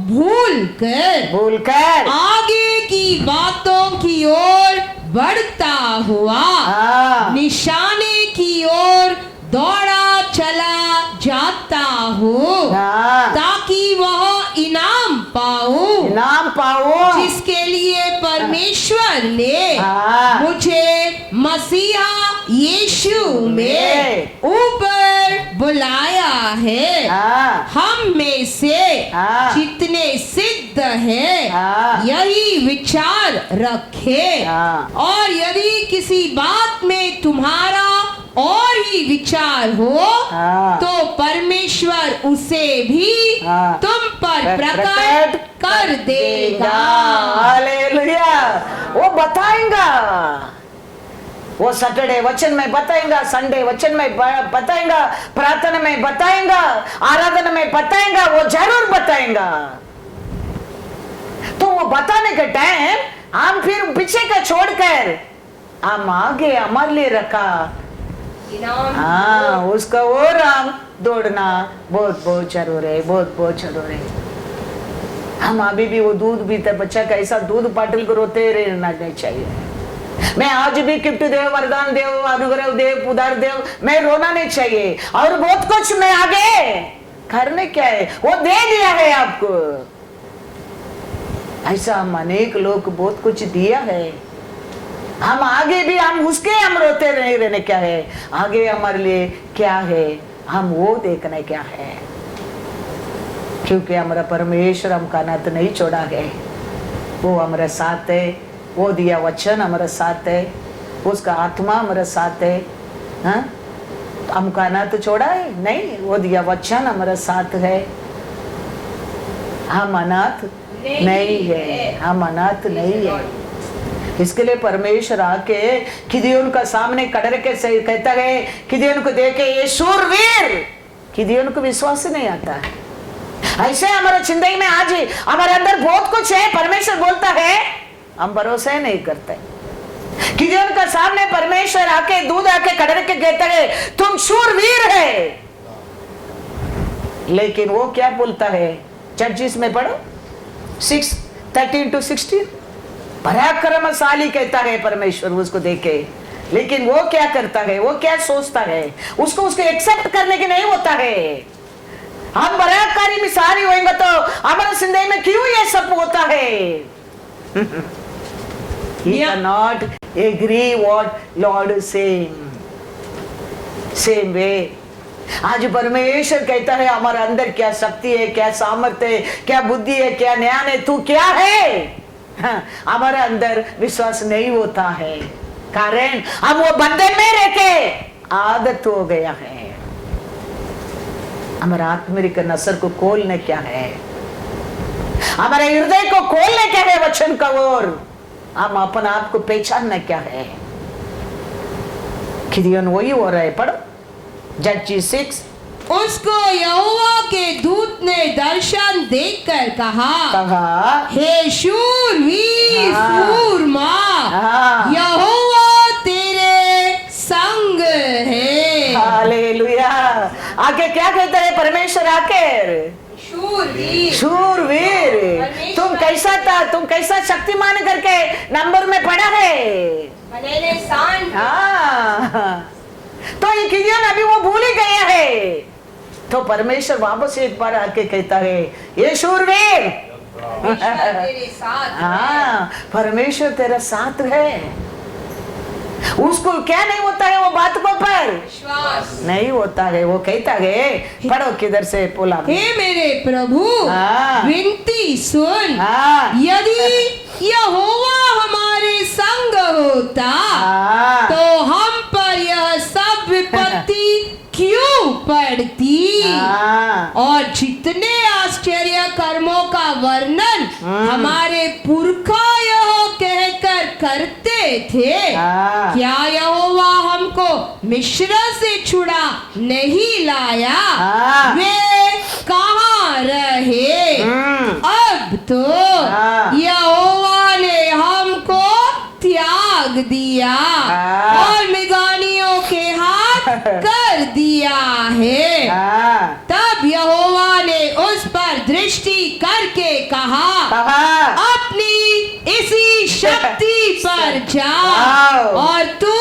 भूल कर आगे की बातों की ओर बढ़ता हुआ निशाने की ओर दौड़ा चला जाता हूँ, ताकि वह इनाम पाऊं जिसके लिए परमेश्वर ने मुझे मसीहा यीशु में ऊपर बुलाया है. हम में से जितने सिद्ध हैं यही विचार रखे, और यदि किसी बात में तुम्हारा और ही विचार हो तो परमेश्वर उसे भी तुम पर प्रकट कर देगा. हालेलुया. वो बताएगा, वो सैटरडे वचन में बताएगा, संडे वचन में बताएगा, प्रार्थना में बताएगा, आराधना में बताएगा, वो जरूर बताएगा. तो वो बताने के टाइम हम फिर पीछे का छोड़कर हम आगे हमारे लिए रखा इनाम हाँ, उसका वो राम दौड़ना बहुत बहुत जरूर है, बहुत बहुत जरूर है। हम अभी भी वो दूध पीते बच्चा कैसा दूध पाटिल को रोते रहना नहीं चाहिए। मैं आज भी गिफ्ट देव, वरदान देव, अनुग्रह देव, उदार देव, मैं रोना नहीं चाहिए। और बहुत कुछ मैं आगे करने क्या है वो दे दिया है आपको। ऐसा हम अनेक लोग बहुत कुछ दिया है, हम आगे भी हम उसके हम रोते नहीं रहने क्या है, आगे हमारे लिए क्या है हम वो देखने क्या है। क्योंकि हमारा परमेश्वर हमका अनाथ नहीं छोड़ा है, वो हमारे साथ है, वो दिया वचन हमारे साथ है, उसका आत्मा हमारे साथ है। हाँ? हमका अनाथ छोड़ा है नहीं, वो दिया वचन हमारे साथ है। हम अनाथ नहीं है, हम अनाथ नहीं है। इसके लिए परमेश्वर आके गिदोन का सामने कड़र के से कहता है, गिदोन को देखे ये शूरवीर, गिदोन को विश्वास नहीं आता है। ऐसे हमारे जिंदगी में आज ही हमारे अंदर बहुत कुछ है, परमेश्वर बोलता है हम भरोसा नहीं करते। गिदोन का सामने परमेश्वर आके दूध आके कड़र के कहता है तुम शूरवीर है, लेकिन वो क्या बोलता है, जड्जिस में पढ़ो 6:13-16, पराक्रमशाली कहता है परमेश्वर उसको देखे, लेकिन वो क्या करता है, वो क्या सोचता है, उसको एक्सेप्ट करने के नहीं होता है। हम पराक्रमी मिसाली होंगे तो हमारे जिंदगी में क्यों ये सब होता है? He cannot agree what Lord is saying. Same way. आज परमेश्वर कहता है हमारे अंदर क्या शक्ति है, क्या सामर्थ्य है, क्या बुद्धि है, क्या ज्ञान है, तू क्या है? हाँ, हमारे अंदर विश्वास नहीं होता है, कारण हम वो बंधन में रह के आदत हो गया है। हमारा आत्मिक नसर को खोलने क्या है, हमारे हृदय को खोलने क्या है वचन का ओर, हम अपने आप को पहचानना क्या है। गिदोन वही हो रहा है, पढ़ो जड्जिस 6। उसको यहोवा के दूत ने दर्शन देखकर कहा, हे शूरवीर सूरमा, यहोवा तेरे संग है। हालेलुया। आगे क्या कहता है परमेश्वर आकर, शूरवीर तुम कैसा था, तुम कैसा शक्तिमान करके नंबर में पड़ा है। हाँ, तो ये गिदोन अभी वो भूल ही गया है, तो परमेश्वर वापस एक बार आके कहता है ये शूरवीर, हाँ परमेश्वर तेरा साथ है। उसको क्या नहीं होता है, वो बात को पर नहीं होता है, वो कहता है, पढ़ो किधर से बोला, हे मेरे प्रभु विनती सुन, यदि यहोवा हमारे संग होता तो हम पर यह सब विपत्ति क्यों पड़ती, और जितने आश्चर्य कर्मों का वर्णन हमारे पुरखा यह कहकर करते थे, क्या यहोवा हमको मिस्र से छुड़ा नहीं लाया, वे कहाँ रहे, अब तो यहोवा ने हमको त्याग दिया और मिगानियों के हाथ कर दिया है। तब यहोवा ने उस पर दृष्टि करके कहा, अपनी इसी शक्ति पर जा और तू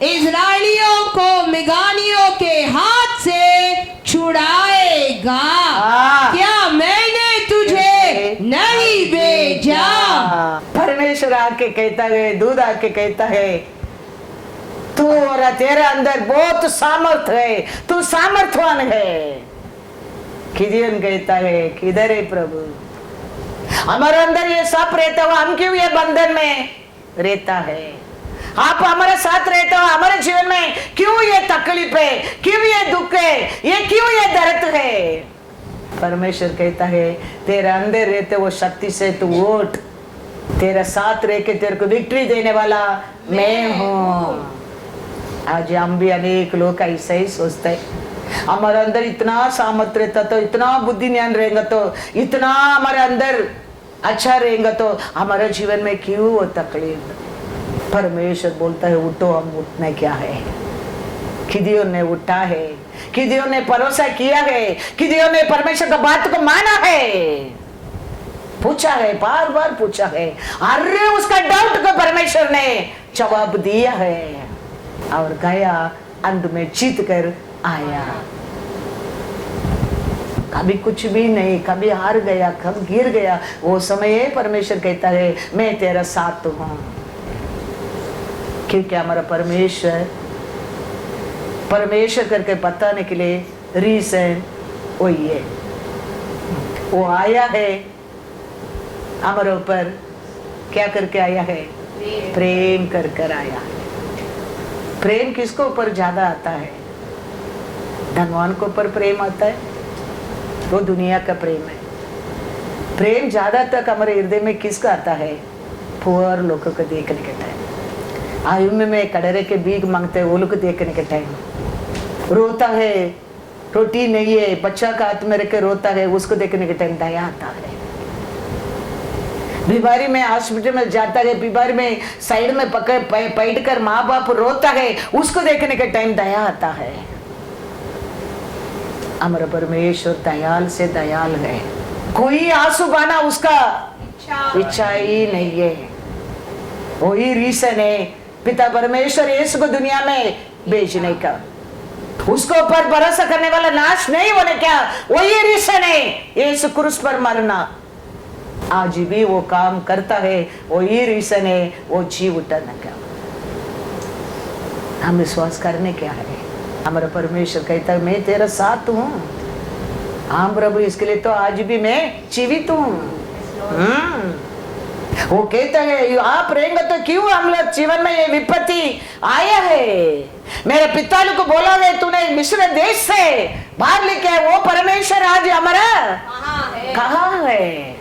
इस्राएलियों को मिगानियों के हाथ से छुड़ाएगा, क्या मैंने तुझे नहीं भेजा? परमेश्वर आके कहता है, दूध आके कहता है, तू और तेरे अंदर बहुत सामर्थ्य है, तू सामर्थ्यवान है। गिदोन कहता है, किधर है प्रभु, हमारे अंदर ये सब रहता हो, हम क्यों ये बंधन में रहता है, आप हमारे साथ रहते हो, हमारे जीवन में क्यों ये तकलीफ है, क्यों ये दुख है, ये क्यों ये दर्द है? परमेश्वर कहता है तेरे अंदर रहते वो शक्ति से तू उठ, तेरा साथ रह के तेरे को विक्ट्री देने वाला मैं हूँ। आज हम भी अनेक लोग ऐसे ही सोचते हैं, हमारे अंदर इतना सामर्थ्य रहता तो, इतना बुद्धि ज्ञान रहेगा तो, इतना हमारे अंदर अच्छा रहेगा तो हमारे जीवन में क्यों वो तकलीफ? परमेश्वर बोलता है उठो, हम उठने क्या है, गिदोन ने उठा है, गिदोन ने भरोसा किया है, गिदोन ने परमेश्वर की बात को माना है, पूछा है, बार बार पूछा है, अरे उसका डाउट को परमेश्वर ने जवाब दिया है और गया, अंत में जीत कर आया। कभी कुछ भी नहीं, कभी हार गया, कभी गिर गया, वो समय परमेश्वर कहता है मैं तेरा साथ हूं, क्योंकि हमारा परमेश्वर करके बताने के लिए रीजन वही है। वो आया है हमारे ऊपर, क्या करके आया है? प्रेम कर कर आया है। प्रेम किसको ऊपर ज्यादा आता है? धनवान को ऊपर प्रेम आता है, वो दुनिया का प्रेम है। प्रेम ज्यादा तक हमारे हृदय में किसका आता है? पुअर लोगों को देखने के टाइम, आयु में कड़रे के भीख मांगते हैं वो लोग देखने के टाइम, रोता है, रोटी नहीं है, बच्चा का हाथ में रख के रोता है, उसको देखने के टाइम दया आता है। बीमारी में हॉस्पिटल में जाता है, बीमारी में साइड में बैठ कर माँ बाप रोता है, उसको देखने के टाइम दया आता है। हमारा परमेश्वर दयाल से दयाल है, कोई आंसू बहाना उसका इच्छा ही नहीं है। वही रीजन है पिता परमेश्वर यीशु को दुनिया में भेजने का, उसको ऊपर भरोसा करने वाला नाश नहीं होने का, वही रीजन है यीशु क्रूस पर मरना। आज भी वो काम करता है, वही रीजन है वो जी उठने का। हम विश्वास करने क्या है? हमारा परमेश्वर कहता है मैं तेरा साथ हूं। हाँ प्रभु, इसके लिए तो आज भी मैं जीवित हूँ। वो कहता है आप रहेंगे तो क्यों हम लोग जीवन में ये विपत्ति आया है? मेरे पिता को बोला है तूने मिस्र देश से बाहर लेके आए, वो परमेश्वर आज हमारा कहाँ है?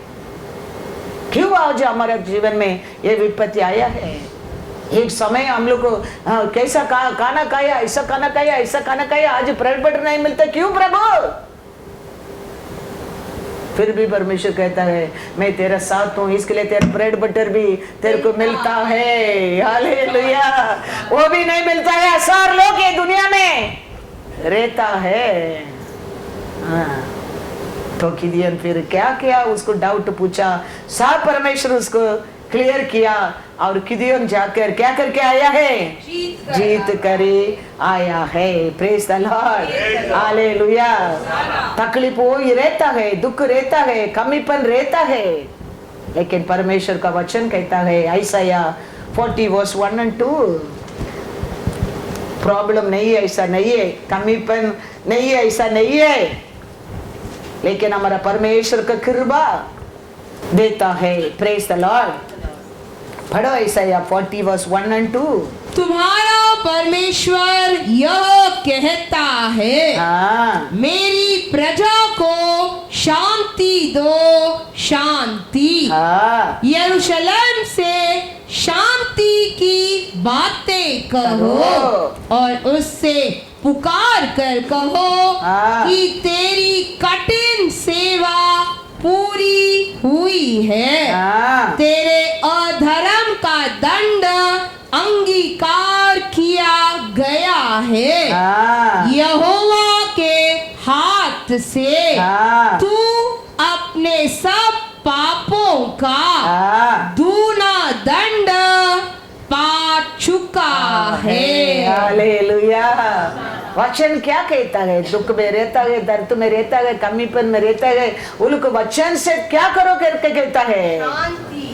क्यों आज हमारे जीवन में ये विपत्ति आया है? एक समय हम लोग को कैसा खाना खाया, ऐसा खाना खाया, ऐसा खाना खाया, आज ब्रेड बटर नहीं मिलता, क्यों प्रभु? फिर भी परमेश्वर कहता है मैं तेरा साथ हूँ, इसके लिए तेरा ब्रेड बटर भी तेरे को मिलता है। हालेलुया। वो भी नहीं मिलता है, 1000 लोग ये दुनिया में रहता है। हाँ। तो गिदियन फिर क्या किया? उसको डाउट पूछा, साफ परमेश्वर उसको क्लियर किया और गिदियन जाकर क्या करके आया है? जीत कर आया है। Praise the Lord. हालेलुया। तकलीफ वो ही रहता है, दुख रहता है, कमीपन रहता है, लेकिन परमेश्वर का वचन कहता है आइसाया 40 वर्स 1 और 2, प्रॉब्लम नहीं है, ऐसा नहीं है, कमीपन नहीं है, ऐसा नहीं है, लेकिन हमारा परमेश्वर का कृपा देता है। Praise the Lord. पढ़ो आइसाया 40 वर्स 1 और 2। तुम्हारा परमेश्वर यह कहता है, हाँ। मेरी प्रजा को शांति दो, शांति। हाँ। यरूशलेम से शांति की बातें कहो और उससे पुकार कर कहो हाँ। कि तेरी कठिन सेवा पूरी हुई है। हाँ। तेरे अधर्म का दंड अंगीकार किया गया है। हाँ। यहोवा के हाथ से हाँ। तू अपने सब पापों का हाँ। दूना दंड पा चुका है। हालेलुया। वचन क्या कहता है? दुख में रहता है, दर्द में रहता है, कमीपन में रहता है, उनको वचन से क्या करो करके कहता है?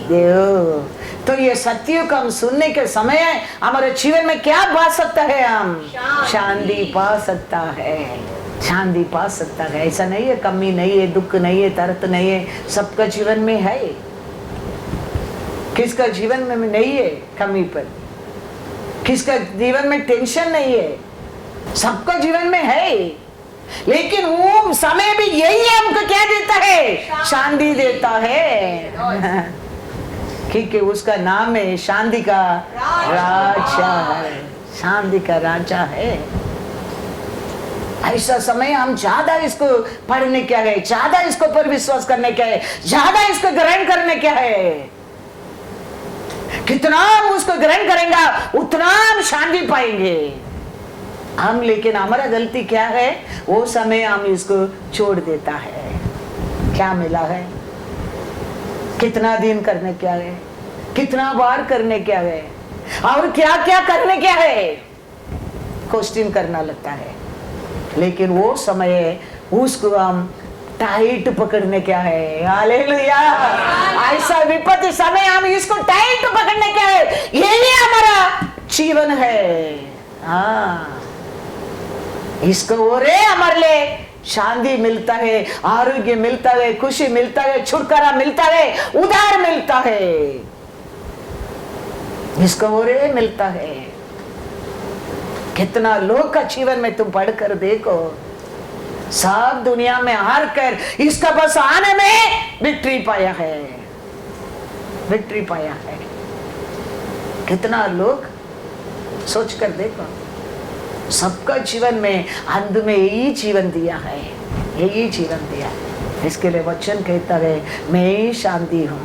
देव। तो ये सत्य को हम सुनने के समय हमारे जीवन में क्या पा सकता है? हम शांति पा सकता है, शांति पा सकता है। ऐसा नहीं है कमी नहीं है, दुख नहीं है, दर्द नहीं है, सबका जीवन में है। किसका जीवन में नहीं है कमीपन? किसका जीवन में टेंशन नहीं है? सबका जीवन में है, लेकिन वो समय भी यही हमको क्या देता है? शांति देता है, क्योंकि उसका नाम है शांति का राजा है, शांति का राजा है। ऐसा समय हम ज्यादा इसको पढ़ने क्या है, ज्यादा इसको पर विश्वास करने क्या है, ज्यादा इसको ग्रहण करने क्या है। कितना हम उसको ग्रहण करेंगे उतना हम शांति पाएंगे। हम, लेकिन हमारा गलती क्या है, वो समय हम इसको छोड़ देता है। क्या मिला है, कितना दिन करने क्या है, कितना बार करने क्या है, और क्या क्या करने क्या है, क्वेश्चन करना लगता है। लेकिन वो समय उसको हम टाइट पकड़ने क्या है, हालेलुया। ऐसा विपत्ति समय हम इसको टाइट पकड़ने क्या है, यही हमारा जीवन है। हाँ, इसको ओरे हमारे लिए शांति मिलता है, आरोग्य मिलता है, खुशी मिलता है, छुटकारा मिलता है, उद्धार मिलता है, इसको ओरे मिलता है। कितना लोग का जीवन में तुम पढ़कर देखो, सब दुनिया में हार कर इसका बस आने में विक्ट्री पाया है, विक्ट्री पाया है। कितना लोग सोच कर देखो, सबका जीवन में अंत में यही जीवन दिया है, यही जीवन दिया है। इसके लिए वचन कहता है मैं ही शांति हूँ।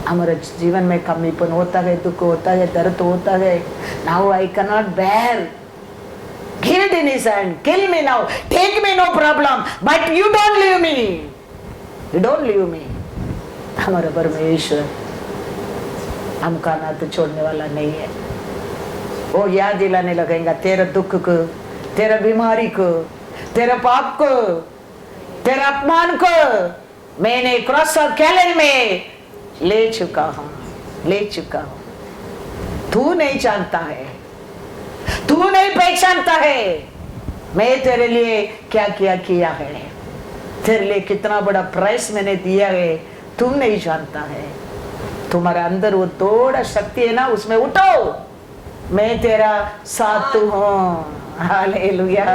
हमारे जीवन में कमीपन होता है, दुख होता है, दर्द होता है। Now I can not bear, give it in his hand, kill me now, take me, no problem, but you don't leave me, you don't leave me। हमारा परमेश्वर हमका ना तो छोड़ने वाला नहीं है। वो याद दिलाने लगेगा तेरा दुख को, तेरा बीमारी को, तेरा पाप को, तेरा अपमान को मैंने क्रॉस और कैलेंडर में ले चुका हूँ, ले चुका हूँ। तू नहीं जानता है, तू नहीं पहचानता है मैं तेरे लिए क्या क्या किया है, तेरे लिए कितना बड़ा प्राइस मैंने दिया है, तुम नहीं जानता है। तुम्हारे अंदर वो थोड़ा शक्ति है ना, उसमें उठो, मैं तेरा साथ हूँ। हालेलुया।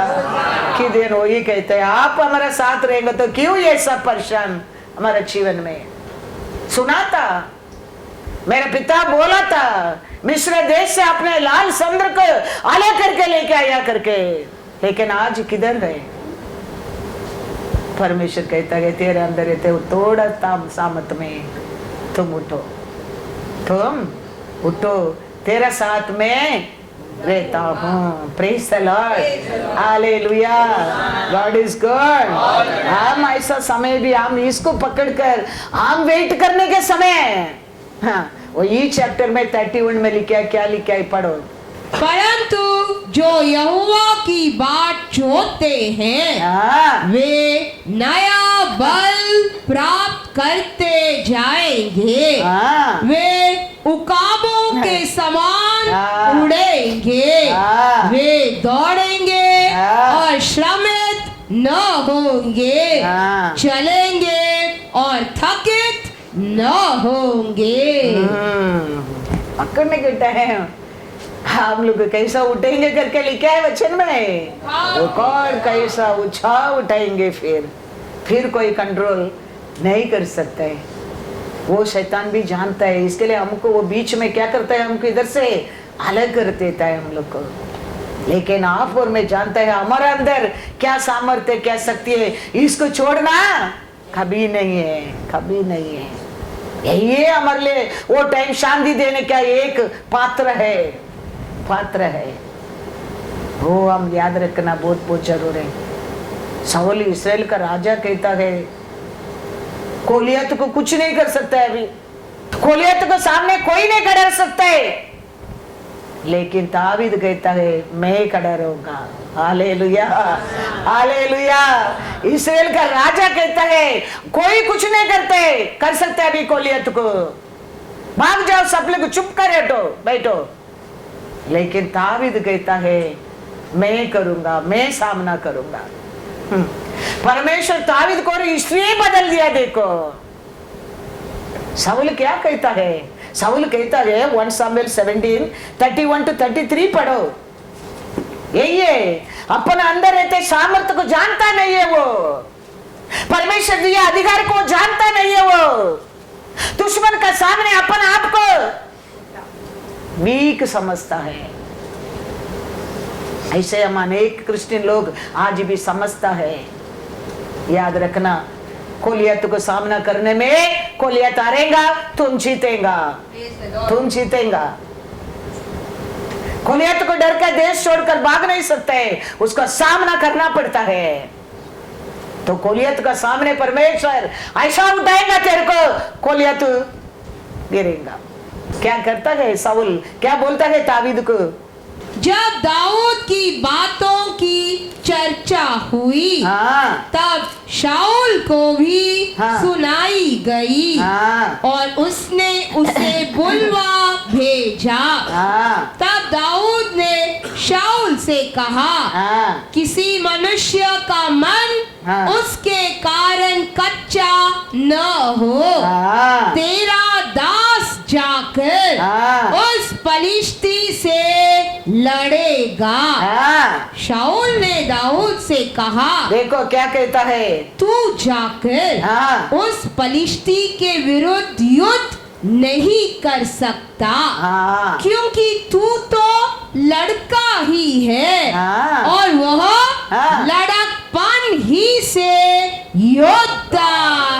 कि दिन वही कहते हैं आप हमारा साथ रहेंगे तो क्यों ये सब परेशान हमारे जीवन में। सुना था, मेरा पिता बोला था मिस्र देश से अपने लाल समुद्र को अलग करके लेके आया करके, लेकिन आज किधर है। परमेश्वर कहता है तेरे अंदर रहते हो थोड़ा सामत में, तुम उठो, तुम उठो, तेरा साथ में रहता हूँ। Praise the Lord, hallelujah, God is good. हम ऐसा समय भी हम इसको पकड़कर हम वेट करने के समय, हाँ वही चैप्टर में 31 में लिखा है, क्या लिखा है पढ़ो। परंतु जो यहोवा की बाट जोतते हैं वे नया बल प्राप्त करते जाएंगे, वे उकाबों के समान उड़ेंगे, वे दौड़ेंगे और श्रमित न होंगे, चलेंगे और थकित न होंगे। पकड़ने के टाइम हम लोग कैसा उठेंगे करके लिखा है वचन में, वो कौन कैसा उठाएंगे, फिर कोई कंट्रोल नहीं कर सकता है। वो शैतान भी जानता है, इसके लिए हमको वो बीच में क्या करता है, हमको इधर से अलग कर देता है हम लोग को। लेकिन आप और मैं जानता है हमारे अंदर क्या सामर्थ्य, क्या शक्ति है, इसको छोड़ना कभी नहीं है, कभी नहीं है। यही है हमारे लिए वो टाइम शांति देने का एक पात्र है, पात्र है। वो हम याद रखना बहुत बहुत जरूर है। शाऊल इस्राएल का राजा कहता है गोलियत को कुछ नहीं कर सकता है, अभी गोलियत को सामने कोई नहीं खड़ा कर सकता है, लेकिन दावीद कहता है मैं खड़ा रहूंगा। Hallelujah, hallelujah. इस्राएल का राजा कहता है कोई कुछ नहीं कर सकता है अभी गोलियत को, भाग जाओ सब लोग, चुप कर बैठो। लेकिन दावीद कहता है मैं करूंगा, मैं सामना करूंगा। परमेश्वर दावीद को इसलिए बदल दिया। देखो शाऊल क्या कहता है, शाऊल कहता है 1 सामुएल 17 31 to 33 पढ़ो। यही है, अपने अंदर रहते सामर्थ्य को जानता नहीं है वो, परमेश्वर दिया अधिकार को जानता नहीं है वो, दुश्मन का सामने अपने आप को वीक समझता है। ऐसे हम अनेक क्रिश्चियन लोग आज भी समझता है। याद रखना गोलियत को सामना करने में गोलियत हारेगा, तुम जीतेगा, तुम जीतेगा। गोलियत को डर कर देश छोड़कर भाग नहीं सकते, उसका सामना करना पड़ता है। तो गोलियत का सामने परमेश्वर ऐसा उठाएगा तेरे को, गोलियत गिरेगा। क्या करता है साउल, क्या बोलता है दाऊद को? जब दाऊद की बातों की चर्चा हुई, हाँ, तब शाऊल को भी हाँ, सुनाई गई, हाँ, और उसने उसे बुलवा भेजा। हाँ, तब दाऊद ने शाऊल से कहा, हाँ, किसी मनुष्य का मन हाँ, उसके कारण कच्चा न हो। हाँ, तेरा दास जाकर हाँ, उस पलिश्ती से लड़ेगा। हाँ। शाऊल ने दाऊद से कहा, देखो क्या कहता है, तू जाकर हाँ, उस पलिश्ती के विरुद्ध युद्ध नहीं कर सकता, हाँ, क्योंकि तू तो लड़का ही है, हाँ, और वह हाँ, लड़कपन ही से योद्धा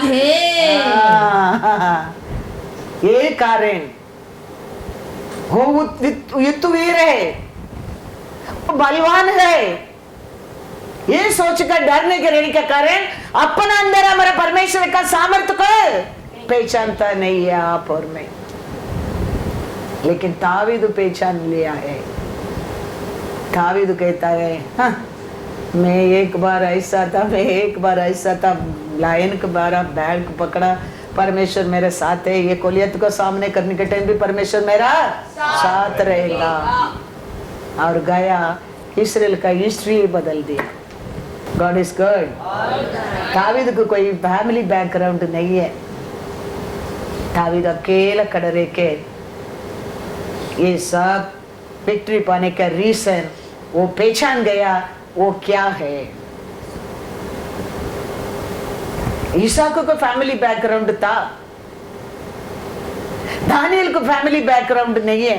है। हाँ, ये कारण वो युद्धवीर है, वो बलवान है, ये सोचकर डरने के रहने के कारण अपना अंदर हमारे परमेश्वर का सामर्थ्य को पहचानता नहीं है आप और मैं। लेकिन दाऊद पहचान लिया है। दाऊद कहता है, हाँ, मैं एक बार ऐसा था, लायन के बारा बैल को पकड़ा, परमेश्वर मेरे साथ है। ये गोलियत को सामने करने के टाइम भी परमेश्वर मेरा साथ रहेगा। और गया, इस्राएल का हिस्ट्री बदल दिया। God is good. दाऊद को कोई फैमिली बैकग्राउंड नहीं है। दाऊद अकेला खड़ा रह के ये सब विक्ट्री पाने का रीजन वो पहचान गया, वो क्या है। ईसाक को फैमिली बैकग्राउंड था, दानियल को फैमिली बैकग्राउंड नहीं है,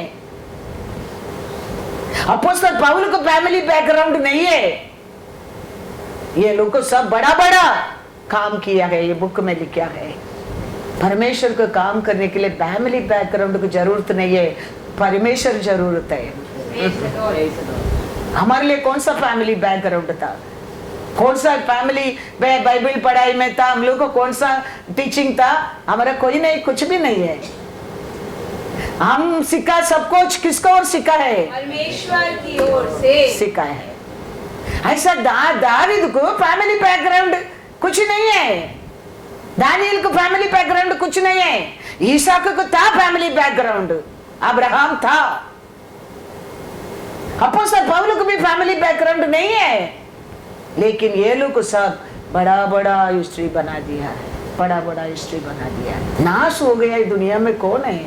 अपोस्तल पौल को फैमिली बैकग्राउंड नहीं है। ये लोग को सब बड़ा बड़ा काम किया है, ये बुक में लिखा है। परमेश्वर को काम करने के लिए फैमिली बैकग्राउंड की जरूरत नहीं है, परमेश्वर जरूरत है। हमारे लिए कौन सा फैमिली बैकग्राउंड था, कौन सा फैमिली बाइबल पढ़ाई में था, हम लोग को कौन सा टीचिंग था? हमारा कोई नहीं, कुछ भी नहीं है। हम सीखा सब कुछ किसको और सीखा है? परमेश्वर की ओर से सीखा है। ऐसा दाऊद को फैमिली बैकग्राउंड कुछ नहीं है, दानियल को फैमिली बैकग्राउंड कुछ नहीं है, ईसाक को था फैमिली बैकग्राउंड, अब्राहम था, अपोस्तल पौल को भी फैमिली बैकग्राउंड नहीं है। लेकिन ये लोग सब बड़ा बड़ा हिस्ट्री बना दिया है, बड़ा बड़ा हिस्ट्री बना दिया है। नाश हो गया है दुनिया में। कौन है?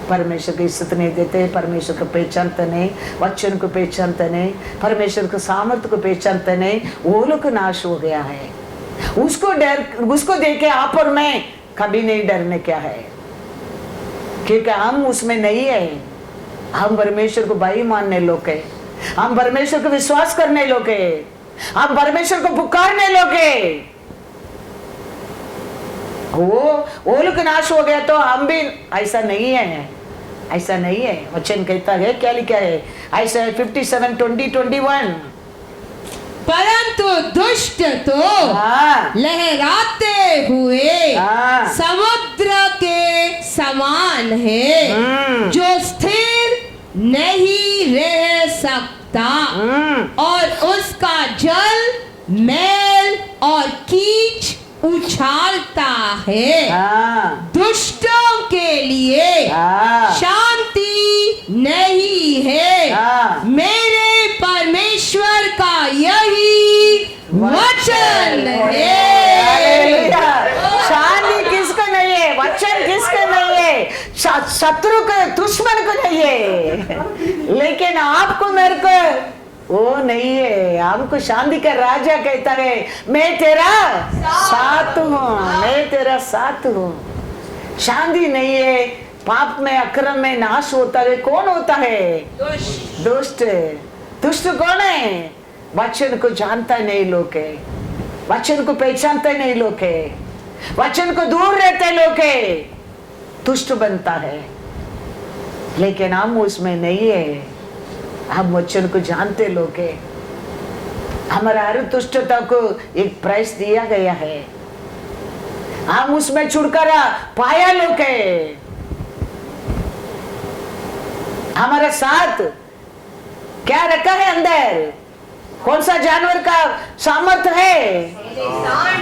परमेश्वर की इज्जत नहीं देते, परमेश्वर को पहचानते नहीं, वचन को पहचानते नहीं, परमेश्वर के सामर्थ्य को पहचानते नहीं, वो लोग नाश हो गया है। उसको देख के आप और मैं कभी नहीं डरने क्या है, क्योंकि हम उसमें नहीं है। हम परमेश्वर को भाई मानने लोग हैं, हम परमेश्वर को विश्वास करने लोग हैं, हम परमेश्वर को पुकारने लोग हैं। वो लोग नाश हो गया तो हम भी ऐसा नहीं है, ऐसा नहीं है। वचन कहता है, क्या लिखा है? ऐसा 57:20-21, परंतु दुष्ट तो लहराते हुए समुद्र के समान है, जो स्थिर नहीं रह सकता, और उसका जल मैल और कीच उछालता है। दुष्टों के लिए शांति नहीं है। मेरे परमेश्वर का यही वचन है। शांति किसको नहीं है? वचन किसको नहीं है? शत्रु को, दुश्मन को नहीं है, लेकिन आपको मेरे को वो नहीं है। हमको शांति का राजा कहता है, मैं तेरा साथ हूँ, मैं तेरा साथ हूँ। शांति नहीं है, पाप में अक्रम में नाश होता है। कौन होता है? दुष्ट। दुष्ट कौन है? वचन को जानता नहीं लोग है, वचन को पहचानते नहीं लोग है, वचन को दूर रहते लोग है, दुष्ट बनता है। लेकिन हम उसमें नहीं है, हम वचन को जानते लोग हैं, हमारा हर दुष्टता को एक प्राइस दिया गया है, हम उसमें छुटकारा पाया लोग है। हमारे साथ क्या रखा है अंदर, कौन सा जानवर का सामर्थ्य है,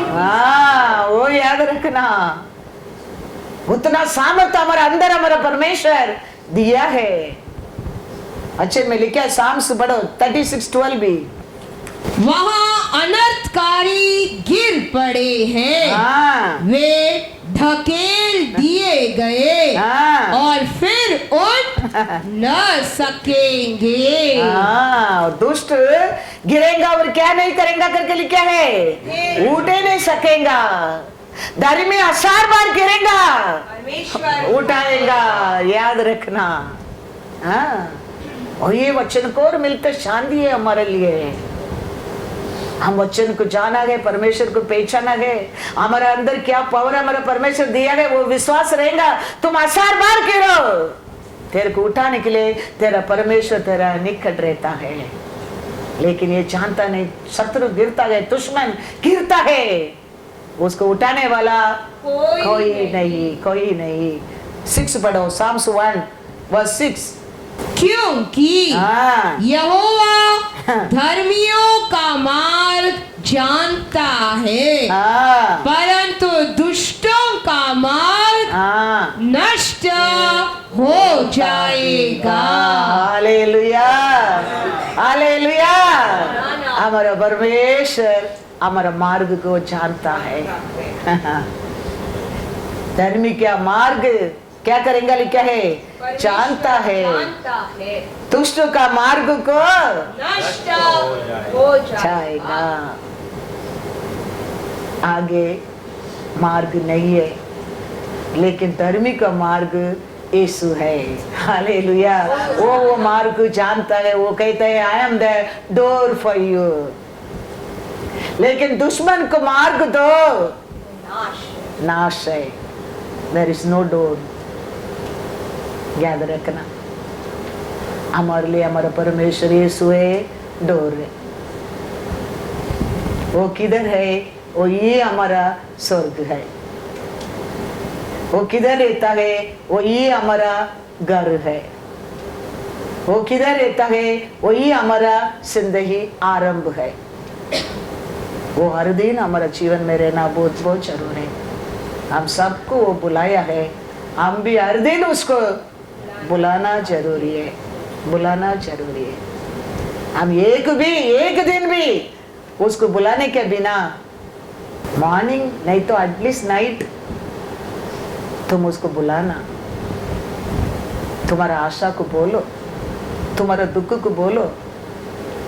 हाँ वो याद रखना। उतना सामर्थ्य हमारे अंदर हमारा परमेश्वर दिया है। अच्छे में लिखा है साम्स पढ़ो 36:12 भी। वहाँ अनर्थकारी गिर पड़े हैं, हाँ वे ढकेल दिए गए हाँ और फिर उठ न सकेंगे। हाँ दुष्ट गिरेगा और क्या नहीं करेगा करके लिखा है, उठे नहीं सकेगा। धर्मी असार बार गिरेगा, उठाएगा, याद रखना। हाँ और ये वचन को और मिलकर शांति है हमारे लिए। हम वचन को जाना गए, परमेश्वर को पहचाना गए, हमारे अंदर क्या पावर हमारा परमेश्वर दिया गया, वो विश्वास रहेगा। तुम असार बार गिरो, तेरे को उठाने के लिए तेरा परमेश्वर तेरा निकट रहता है। लेकिन ये जानता नहीं, शत्रु गिरता है, दुश्मन गिरता है, उसको उठाने वाला कोई नहीं। 6 पढ़ो, साम्स 1:6। क्योंकि हाँ यहोवा धर्मियों का मार्ग जानता है, हाँ परंतु दुष्टों का मार्ग हाँ नष्ट हो जाएगा। Hallelujah, hallelujah. हमारा परमेश्वर हमारा मार्ग को जानता है। धर्मी क्या मार्ग क्या करेंगे लिखा है, जानता है। दुष्ट का मार्ग को नष्ट हो जाएगा। आगे मार्ग नहीं है, लेकिन धर्मी का मार्ग यीशु है। हालेलुया। वो मार्ग जानता है, वो कहता है I am the door for you. लेकिन दुश्मन को मार्ग दो, नाश है। There is no door. याद रखना, हमारे लिए हमारा परमेश्वर यीशु है, डोर है। वो किधर है, वो ये हमारा स्वर्ग है। वो किधर रहता है, वो ये हमारा घर है। वो किधर रहता है, वो ये हमारा जिंदगी आरंभ है। वो हर दिन हमारा जीवन में रहना बहुत बहुत जरूरी है। हम सबको वो बुलाया है, हम भी हर दिन उसको बुलाना जरूरी है, बुलाना जरूरी है। हम एक दिन भी उसको बुलाने के बिना, मॉर्निंग नहीं तो एटलीस्ट नाइट तुम उसको बुलाना। तुम्हारा आशा को बोलो, तुम्हारा दुख को बोलो,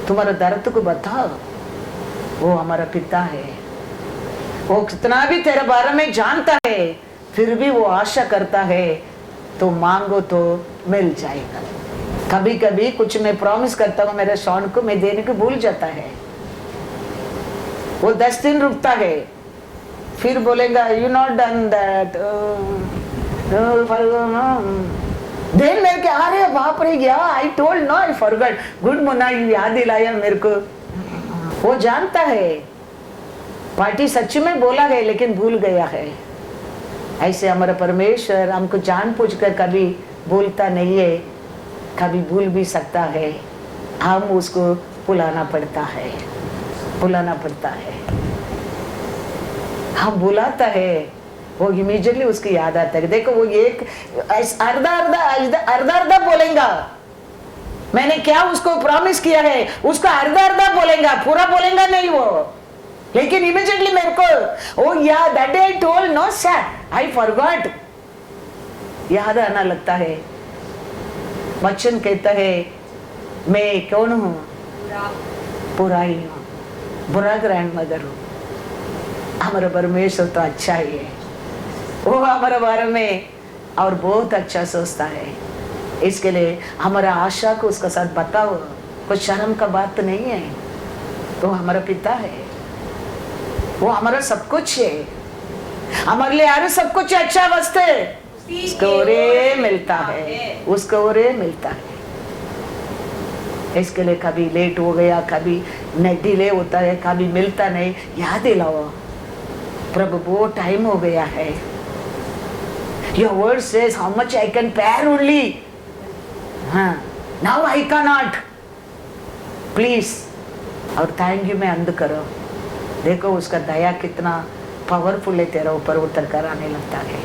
तुम्हारा दर्द को बताओ। वो हमारा पिता है, वो कितना भी तेरे बारे में जानता है, फिर भी वो आशा करता है तो मांगो तो मिल जाएगा। कभी कभी कुछ मैं प्रॉमिस करता हूँ मेरे सॉन को, मैं देने को भूल जाता है। वो 10 दिन रुकता है, फिर बोलेगा you not done that. Then मेरे के अरे बाप रे गया, I told no I forgot. Good मुन्ना यू याद दिलाया मेरे को। वो जानता है पार्टी सच में बोला गया लेकिन भूल गया है। ऐसे हमारा परमेश्वर हमको जानबूझ कर कभी भूलता नहीं है, कभी भूल भी सकता है। हम उसको बुलाना पड़ता है, बुलाना पड़ता है। हम बुलाता है, वो इमीडिएटली उसकी याद आता है। देखो वो एक अर्धा बोलेगा, मैंने क्या उसको प्रॉमिस किया है, उसका अर्धा बोलेगा, पूरा बोलेगा नहीं वो। लेकिन इमीडिएटली मेरे को ओ या that day I told no sir I forgot, याद आना लगता है। वचन कहता है मैं कौन हूँ, बुराई हूँ, बुरा ग्रैंड मदर हूँ। हमारा परमेश्वर तो अच्छा ही है, वो हमारे बारे में और बहुत अच्छा सोचता है। इसके लिए हमारा आशा को उसका साथ बताओ, कुछ शर्म का बात तो नहीं है। तो हमारा पिता है, वो हमारा सब कुछ है, हमारे लिए हर सब कुछ अच्छा वस्ते उसको ओरे मिलता है, उसको ओरे मिलता है। इसके लिए कभी लेट हो गया, कभी डिले होता है, कभी मिलता नहीं, याद दिलाओ प्रभु बहुत टाइम हो गया है। Your word says how much I can bear only. Now I cannot. Please. और थैंक यू में अंध करो। देखो उसका दया कितना पावरफुल है, तेरा ऊपर उतर कर आने लगता है।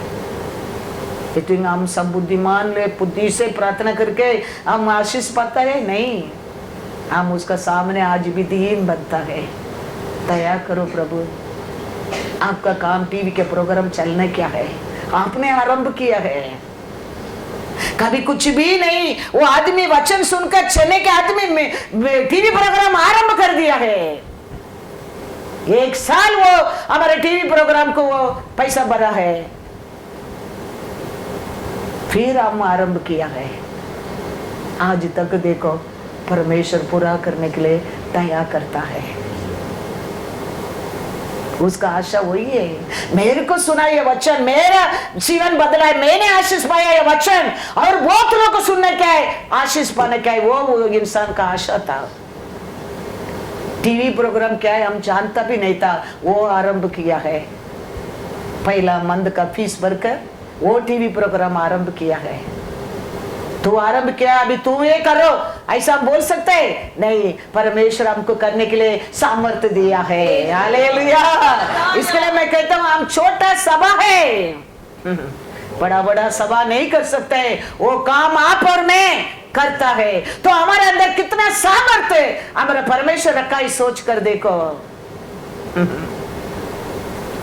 इतने हम सब बुद्धिमान ले बुद्धि से प्रार्थना करके हम आशीष पाता है नहीं, हम उसका सामने आज भी दीन बनता है। दया करो प्रभु। आपका काम टीवी के प्रोग्राम चलने क्या है, आपने आरंभ किया है। कभी कुछ भी नहीं, वो आदमी वचन सुनकर चलने के आदमी में टीवी प्रोग्राम आरंभ कर दिया है। 1 साल वो हमारे टीवी प्रोग्राम को वो पैसा भरा है, फिर हम आरंभ किया है। आज तक देखो परमेश्वर पूरा करने के लिए दया करता है। उसका आशा वही है। मेरे को सुना ये वचन, मेरा जीवन बदला है, मैंने आशीष पाया ये वचन, और बहुत लोगों को सुनने क्या है, आशीष पाने क्या है, वो इंसान का आशा था। टीवी प्रोग्राम क्या है हम जानता भी नहीं था, वो आरंभ किया है। पहला मंद का फीस भरकर वो टीवी प्रोग्राम आरंभ किया है। तू आरंभ किया, अभी तू ये करो ऐसा हम बोल सकते हैं नहीं, परमेश्वर हमको करने के लिए सामर्थ्य दिया है। हालेलुया। इसके लिए मैं कहता हूँ हम छोटा सभा है, बड़ा बड़ा सभा नहीं कर सकते, वो काम आप और मैं करता है। तो हमारे अंदर कितना सामर्थ्य हमारा परमेश्वर रखा है, सोच कर देखो।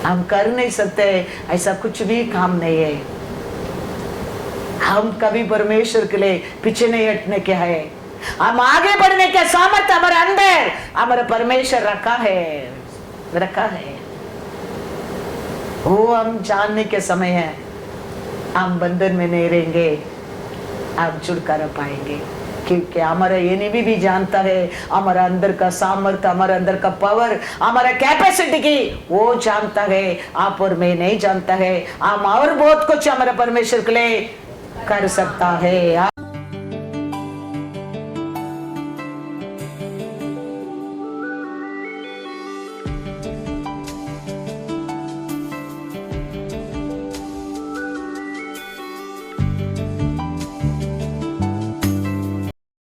हम कर नहीं सकते ऐसा कुछ भी काम नहीं है। हम कभी परमेश्वर के लिए पीछे नहीं हटने के है, हम आगे बढ़ने के सामर्थ्य हमारे अंदर हमारा परमेश्वर रखा है। वो हम जानने के समय है, हम बंधन में नहीं रहेंगे, आप छुटकारा पाएंगे। क्योंकि हमारा एनिमी भी जानता है हमारा अंदर का सामर्थ्य, हमारा अंदर का पावर, हमारा कैपेसिटी की वो जानता है, आप और मैं नहीं जानता है। हम और बहुत कुछ हमारा परमेश्वर के लिए कर सकता है।